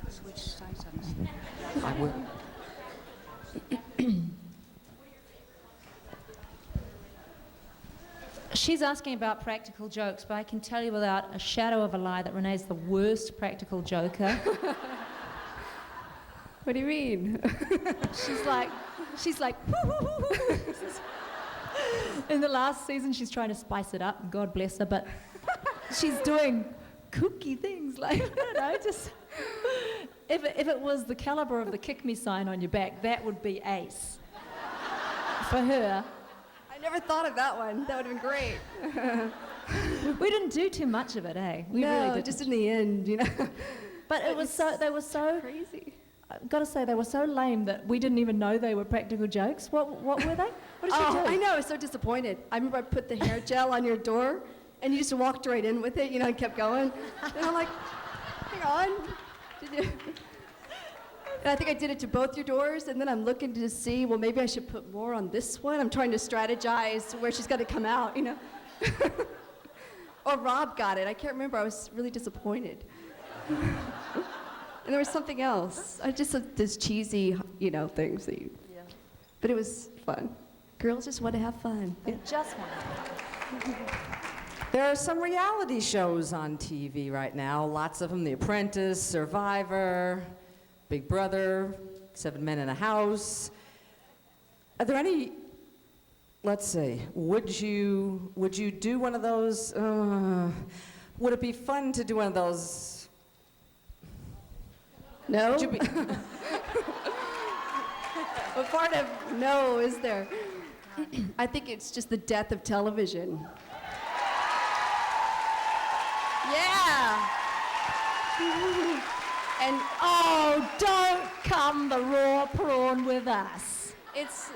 [SPEAKER 7] Switch sides on this.
[SPEAKER 2] I would.
[SPEAKER 1] She's asking about practical jokes, but I can tell you without a shadow of a lie that Renee's the worst practical joker.
[SPEAKER 3] What do you mean?
[SPEAKER 1] She's like, In the last season, she's trying to spice it up, and God bless her, but she's doing kooky things, like, I don't know, just... If it was the caliber of the kick me sign on your back, that would be ace for her.
[SPEAKER 3] I never thought of that one. That would have been great.
[SPEAKER 1] We didn't do too much of it, eh? We
[SPEAKER 3] no,
[SPEAKER 1] really didn't.
[SPEAKER 3] just in the end, you know.
[SPEAKER 1] But it was so, they were so
[SPEAKER 3] crazy.
[SPEAKER 1] I've got to say, they were so lame that we didn't even know they were practical jokes. What were they? What did she do?
[SPEAKER 3] I know, I was so disappointed. I remember I put the hair gel on your door, and you just walked right in with it, you know, and kept going. And I'm like, hang on. Did you? And I think I did it to both your doors, and then I'm looking to see, well, maybe I should put more on this one. I'm trying to strategize where she's got to come out, you know. Or Rob got it. I can't remember. I was really disappointed. And there was something else. I just this cheesy, you know, things that you. Yeah. But it was fun. Girls just want to have fun.
[SPEAKER 1] They just want to.
[SPEAKER 2] There are some reality shows on TV right now. Lots of them: The Apprentice, Survivor, Big Brother, 7 Men in a House. Are there any? Let's see. Would you do one of those? Would it be fun to do one of those?
[SPEAKER 3] No?
[SPEAKER 2] Would you be
[SPEAKER 3] What part of no is there? I think it's just the death of television. Yeah! And
[SPEAKER 1] oh, don't come the raw prawn with us.
[SPEAKER 3] It's...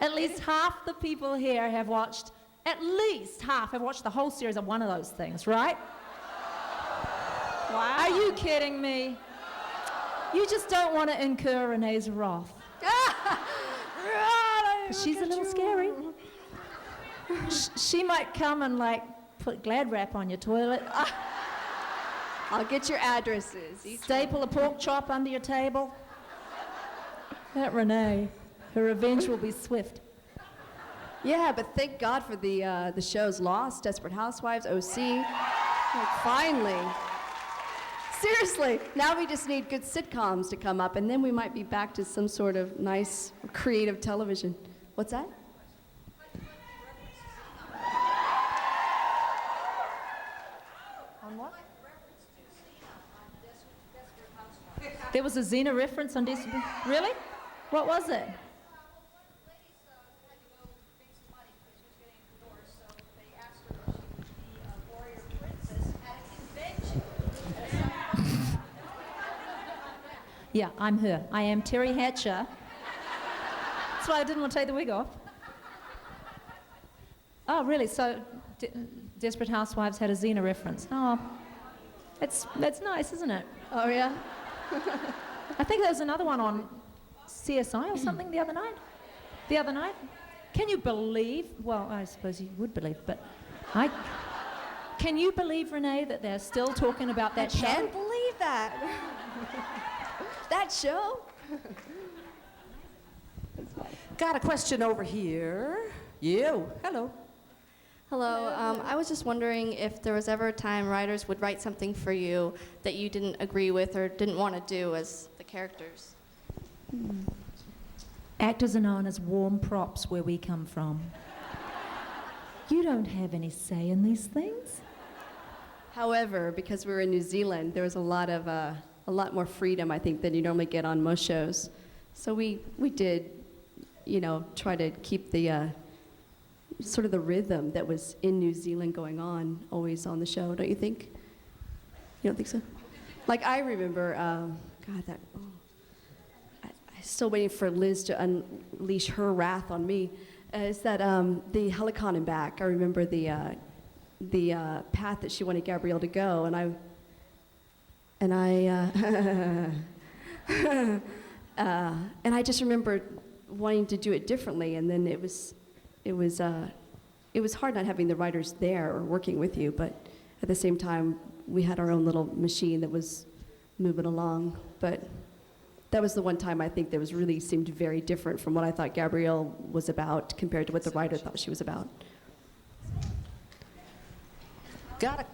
[SPEAKER 1] At least half the people here have watched, at least half have watched the whole series of one of those things, right?
[SPEAKER 3] Wow.
[SPEAKER 1] Are you kidding me? You just don't want to incur Renee's wrath. She's a little scary. She might come and like put Glad wrap on your toilet.
[SPEAKER 3] I'll get your addresses.
[SPEAKER 1] Staple a pork chop under your table. That Renee, her revenge will be swift.
[SPEAKER 3] Yeah, but thank God for the shows Lost, Desperate Housewives, OC. Like, finally. Seriously, now we just need good sitcoms to come up, and then we might be back to some sort of nice, creative television. What's that?
[SPEAKER 1] On what? There was a Xena reference on Desperate. Really? What was it? Yeah, I'm her. I am Terry Hatcher. That's why I didn't want to take the wig off. Oh, really? So, Desperate Housewives had a Xena reference. Oh, that's nice, isn't it?
[SPEAKER 3] Oh, yeah?
[SPEAKER 1] I think there was another one on CSI or something the other night. The other night? Can you believe? Well, I suppose you would believe, but can you believe, Renee, that they're still talking about that show?
[SPEAKER 3] I can't believe that. That show?
[SPEAKER 2] Got a question over here. You. Hello.
[SPEAKER 13] Hello. I was just wondering if there was ever a time writers would write something for you that you didn't agree with or didn't want to do as the characters.
[SPEAKER 1] Actors are known as warm props where we come from. You don't have any say in these things.
[SPEAKER 3] However, because we were in New Zealand, there was a lot more freedom, I think, than you normally get on most shows. So we did, you know, try to keep the sort of the rhythm that was in New Zealand going on always on the show, don't you think? You don't think so? Like, I remember, I'm still waiting for Liz to unleash her wrath on me. Is that the Helicon and back? I remember the path that she wanted Gabrielle to go, and I just remember wanting to do it differently, and then it was hard not having the writers there or working with you, but at the same time, we had our own little machine that was moving along. But that was the one time I think that was really seemed very different from what I thought Gabrielle was about compared to what the writer thought she was about.
[SPEAKER 2] Got it.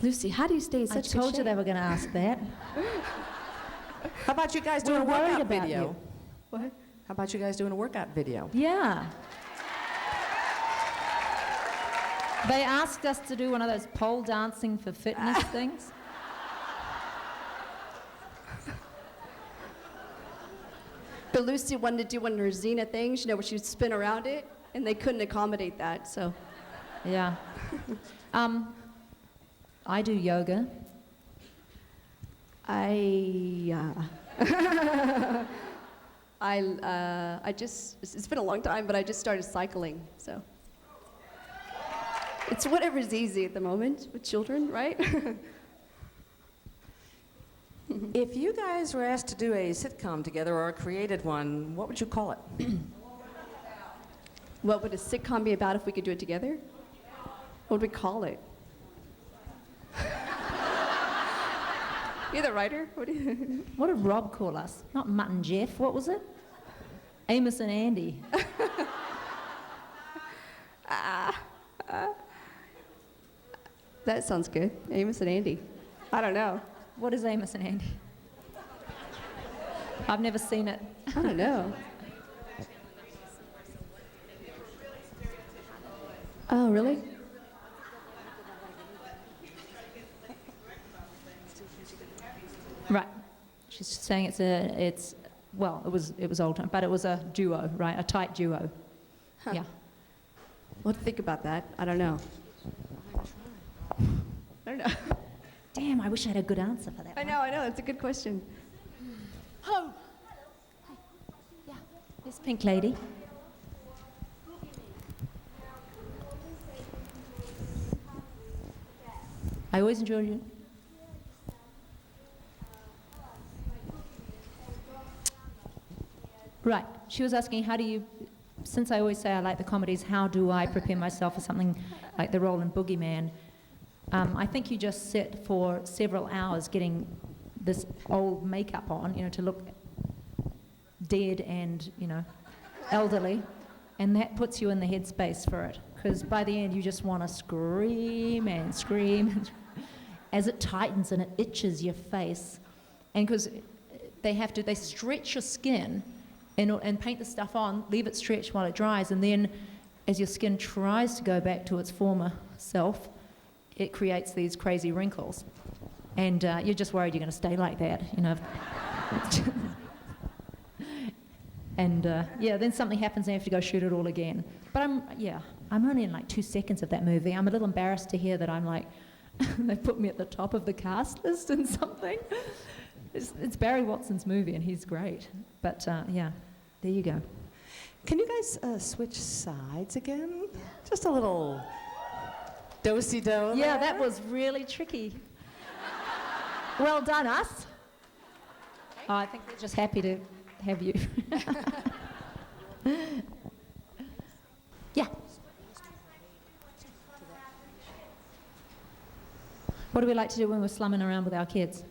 [SPEAKER 3] Lucy, how do you stay in such good shape?
[SPEAKER 1] I told you they were going to ask that.
[SPEAKER 2] How about you guys doing a
[SPEAKER 1] We're worried
[SPEAKER 2] workout
[SPEAKER 1] about
[SPEAKER 2] video?
[SPEAKER 1] you.
[SPEAKER 3] What?
[SPEAKER 2] How about you guys doing a workout video?
[SPEAKER 1] Yeah. They asked us to do one of those pole dancing for fitness things.
[SPEAKER 3] But Lucy wanted to do one of her Xena things, where she would spin around it, and they couldn't accommodate that, so.
[SPEAKER 1] Yeah. I do yoga.
[SPEAKER 3] It's been a long time, but I just started cycling, so. It's whatever's easy at the moment with children, right?
[SPEAKER 2] If you guys were asked to do a sitcom together or created one, what would you call it?
[SPEAKER 3] What would a sitcom be about if we could do it together? What would we call it? You're the writer? What
[SPEAKER 1] did Rob call us? Not Mutt and Jeff, what was it? Amos and Andy.
[SPEAKER 3] That sounds good. Amos and Andy. I don't know.
[SPEAKER 1] What is Amos and Andy? I've never seen it.
[SPEAKER 3] I don't know. Oh, really?
[SPEAKER 1] Right. She's saying it was old time, but it was a duo, right? A tight duo.
[SPEAKER 3] Huh.
[SPEAKER 1] Yeah.
[SPEAKER 3] What to think about that? I don't know. I don't know.
[SPEAKER 1] Damn, I wish I had a good answer for that.
[SPEAKER 3] I know. It's a good question.
[SPEAKER 1] Oh. Yeah. This pink lady. I always enjoy you. Right. She was asking, how do you, since I always say I like the comedies, how do I prepare myself for something like the role in Boogeyman? I think you just sit for several hours getting this old makeup on, to look dead and, elderly, and that puts you in the headspace for it. Because by the end, you just want to scream and scream as it tightens and it itches your face. And because they stretch your skin and paint the stuff on, leave it stretched while it dries, and then as your skin tries to go back to its former self, it creates these crazy wrinkles. And you're just worried you're going to stay like that, And then something happens and you have to go shoot it all again. But I'm only in like 2 seconds of that movie. I'm a little embarrassed to hear that I'm like, they put me at the top of the cast list and something. It's Barry Watson's movie and he's great. But there you go.
[SPEAKER 2] Can you guys switch sides again? Just a little do-si-do.
[SPEAKER 1] Yeah, that was really tricky. Well done, us. Oh, I think we're just happy to have you. Yeah. What do we like to do when we're slumming around with our kids?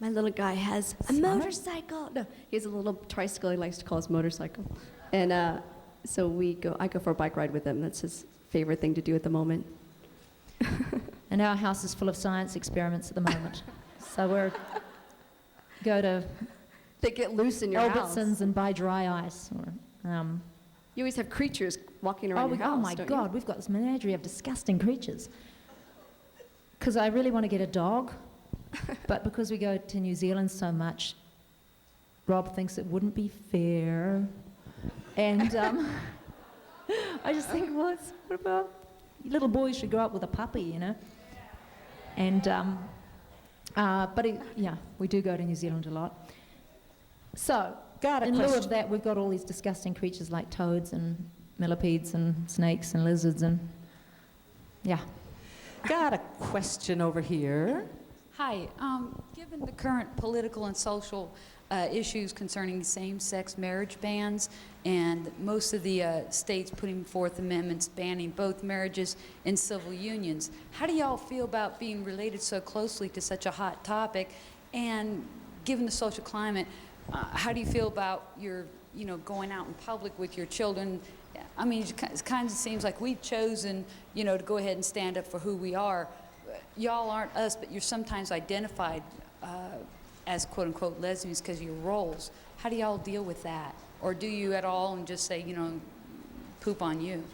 [SPEAKER 3] My little guy has a motorcycle. No, he has a little tricycle he likes to call his motorcycle. And so I go for a bike ride with him. That's his favorite thing to do at the moment.
[SPEAKER 1] And our house is full of science experiments at the moment. So go to
[SPEAKER 3] they get loose in your house.
[SPEAKER 1] Albertsons and buy dry ice. Or,
[SPEAKER 3] you always have creatures walking around your house.
[SPEAKER 1] Oh my God, we've got this menagerie of disgusting creatures. Because I really want to get a dog, but because we go to New Zealand so much, Rob thinks it wouldn't be fair. And I just think, what about little boys should grow up with a puppy, And we do go to New Zealand a lot. So, in lieu of that, we've got all these disgusting creatures like toads and millipedes and snakes and lizards and,
[SPEAKER 2] Got a question over here.
[SPEAKER 14] Hi. Given the current political and social issues concerning same-sex marriage bans and most of the states putting forth amendments banning both marriages and civil unions, how do y'all feel about being related so closely to such a hot topic? And given the social climate, how do you feel about your, going out in public with your children? I mean, it kind of seems like we've chosen, to go ahead and stand up for who we are. Y'all aren't us, but you're sometimes identified as quote-unquote lesbians because of your roles. How do y'all deal with that? Or do you at all and just say, you know, poop on you?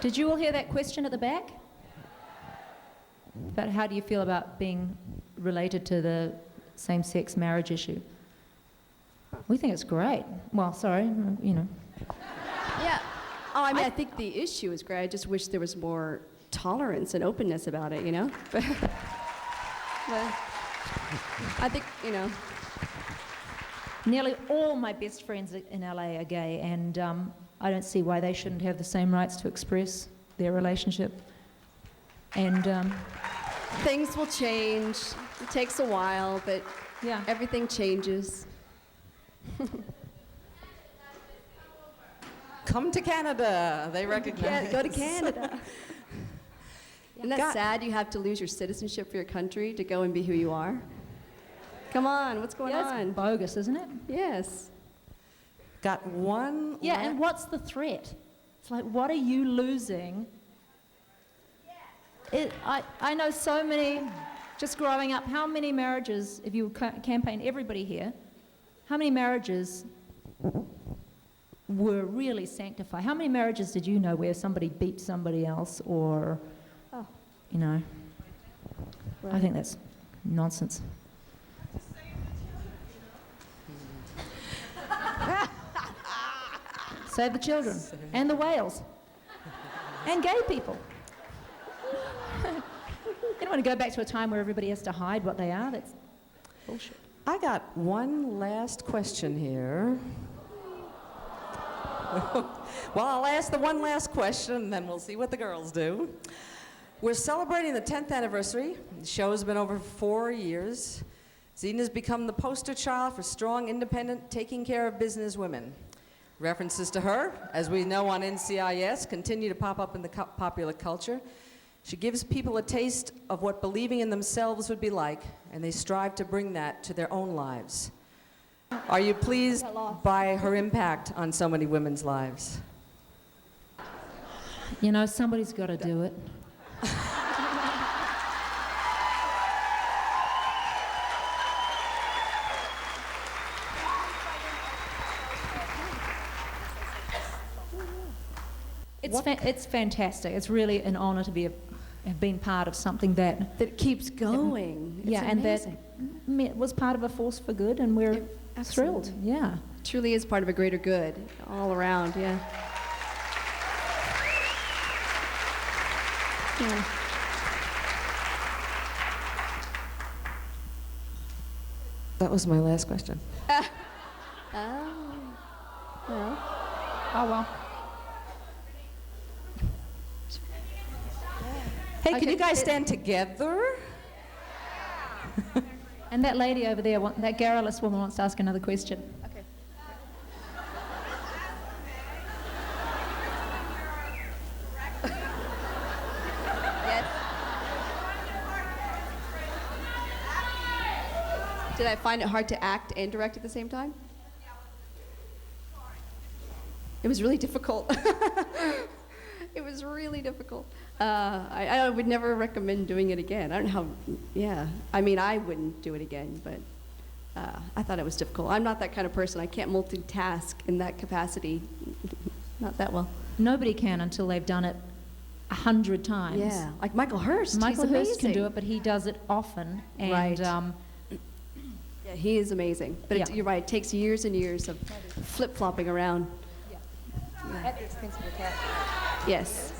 [SPEAKER 1] Did you all hear that question at the back? About how do you feel about being related to the same-sex marriage issue? We think it's great. Well, sorry, you know.
[SPEAKER 3] Yeah. Oh, I mean, I think the issue is great. I just wish there was more tolerance and openness about it, you know? But I think, you know.
[SPEAKER 1] Nearly all my best friends in LA are gay, and I don't see why they shouldn't have the same rights to express their relationship. And
[SPEAKER 3] things will change. It takes a while, but
[SPEAKER 1] yeah,
[SPEAKER 3] everything changes.
[SPEAKER 2] Come to Canada. They recognize.
[SPEAKER 3] Go to Canada. Isn't that sad? You have to lose your citizenship for your country to go and be who you are. Come on, what's going on?
[SPEAKER 1] It's bogus, isn't it?
[SPEAKER 3] Yes.
[SPEAKER 2] Got one.
[SPEAKER 1] Yeah, and what's the threat? It's like, what are you losing? I know so many, just growing up, how many marriages, if you campaign everybody here, how many marriages were really sanctified? How many marriages did you know where somebody beat somebody else or, you know? Right. I think that's nonsense. Save the children and the whales and gay people. You don't want to go back to a time where everybody has to hide what they are. That's bullshit.
[SPEAKER 2] I got one last question here. Well, I'll ask the one last question, and then we'll see what the girls do. We're celebrating the 10th anniversary. The show has been over 4 years. Xena's become the poster child for strong, independent, taking care of business women. References to her, as we know on NCIS, continue to pop up in the popular culture. She gives people a taste of what believing in themselves would be like, and they strive to bring that to their own lives. Are you pleased by her impact on so many women's lives?
[SPEAKER 1] You know, somebody's got to do it. It's fantastic. It's really an honor to have been part of something that
[SPEAKER 3] keeps going.
[SPEAKER 1] Yeah, and that was part of a force for good, and we're thrilled. Yeah,
[SPEAKER 3] truly is part of a greater good all around. Yeah. Yeah.
[SPEAKER 2] That was my last question.
[SPEAKER 3] Well.
[SPEAKER 1] Oh well.
[SPEAKER 2] Hey, can you guys stand together?
[SPEAKER 1] And that lady over there, that garrulous woman, wants to ask another question.
[SPEAKER 3] Okay. Yes. Did I find it hard to act and direct at the same time? It was really difficult. It was really difficult. I would never recommend doing it again. I don't know how, yeah. I mean, I wouldn't do it again, but I thought it was difficult. I'm not that kind of person. I can't multitask in that capacity. Not that well.
[SPEAKER 1] Nobody can until they've done it 100 times.
[SPEAKER 3] Yeah, like Michael Hurst.
[SPEAKER 1] Michael
[SPEAKER 3] He's
[SPEAKER 1] Hurst can
[SPEAKER 3] amazing.
[SPEAKER 1] do it, but he does it often. And,
[SPEAKER 3] Right. Yeah, he is amazing. But
[SPEAKER 1] Yeah.
[SPEAKER 3] you're right, it takes years and years of flip-flopping around.
[SPEAKER 1] At the expense of the cat.
[SPEAKER 3] Yes.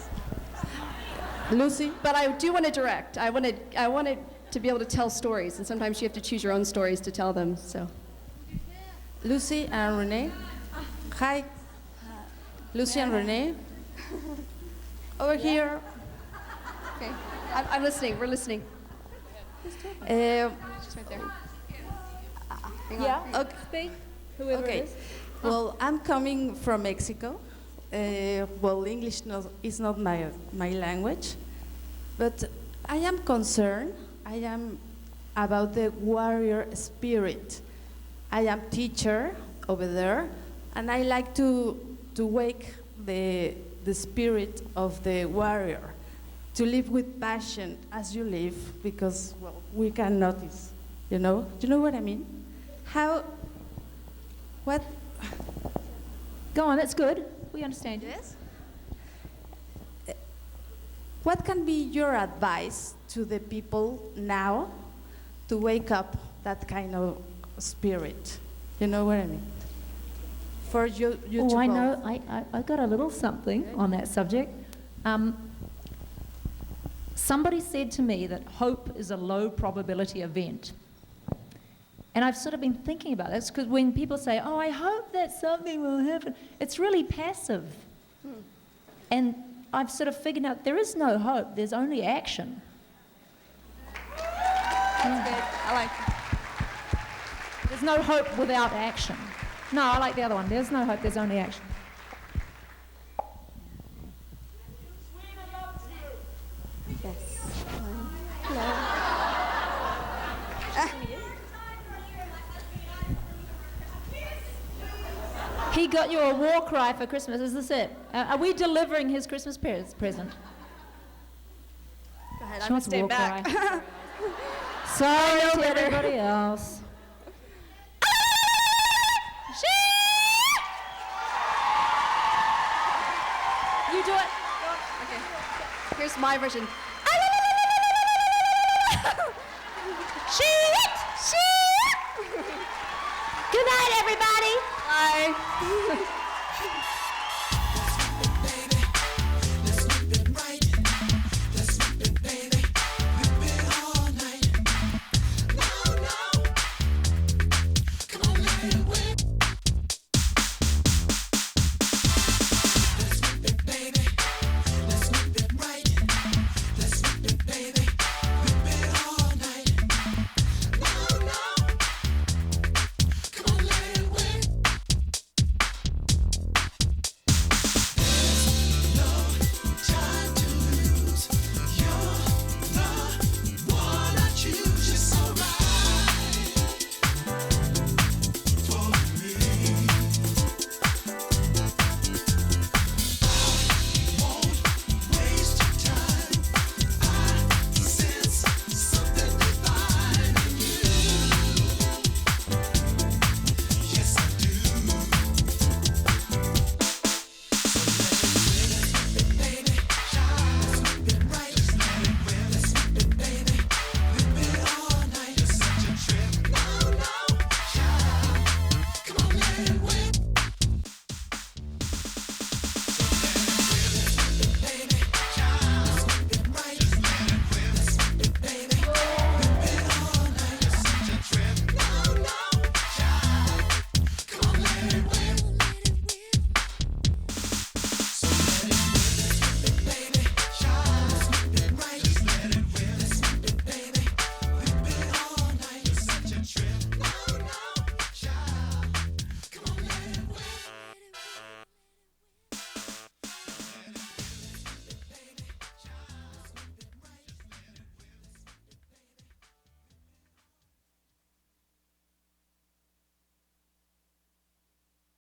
[SPEAKER 11] Lucy?
[SPEAKER 3] But I do want to direct. I wanted to be able to tell stories, and sometimes you have to choose your own stories to tell them, so.
[SPEAKER 11] Lucy and Renee? Hi. Lucy and Renee? Over here.
[SPEAKER 3] Okay. I'm listening. We're listening. She's right there. Hang on.
[SPEAKER 15] Yeah,
[SPEAKER 11] Okay.
[SPEAKER 15] speak, whoever
[SPEAKER 11] Okay.
[SPEAKER 15] it is.
[SPEAKER 11] Well, I'm coming from Mexico. Well, English is not my language, but I am concerned. I am about the warrior spirit. I am teacher over there, and I like to wake the spirit of the warrior, to live with passion as you live, because well, we can notice
[SPEAKER 15] You know? Do you know what I mean? What?
[SPEAKER 1] Go on, that's good. We understand you.
[SPEAKER 15] Yes? What can be your advice to the people now to wake up that kind of spirit? You know what I mean? For you to
[SPEAKER 1] Oh, I
[SPEAKER 15] both.
[SPEAKER 1] know. I got a little something on that subject. Somebody said to me that hope is a low probability event. And I've sort of been thinking about this because when people say, oh, I hope that something will happen, it's really passive. And I've sort of figured out there is no hope, there's only action.
[SPEAKER 15] That's good. I like it.
[SPEAKER 1] There's no hope without action. No, I like the other one. There's no hope, there's only action.
[SPEAKER 15] Yes. Hello.
[SPEAKER 1] He got you a war cry for Christmas, is this it? Are we delivering his Christmas present?
[SPEAKER 15] Go ahead,
[SPEAKER 1] She
[SPEAKER 15] I'm gonna
[SPEAKER 1] wants a
[SPEAKER 15] stay
[SPEAKER 1] war
[SPEAKER 15] back.
[SPEAKER 1] cry. Sorry to everybody else.
[SPEAKER 3] You do it. Okay. Here's my version.
[SPEAKER 1] Shit! Good night, everybody.
[SPEAKER 3] Bye.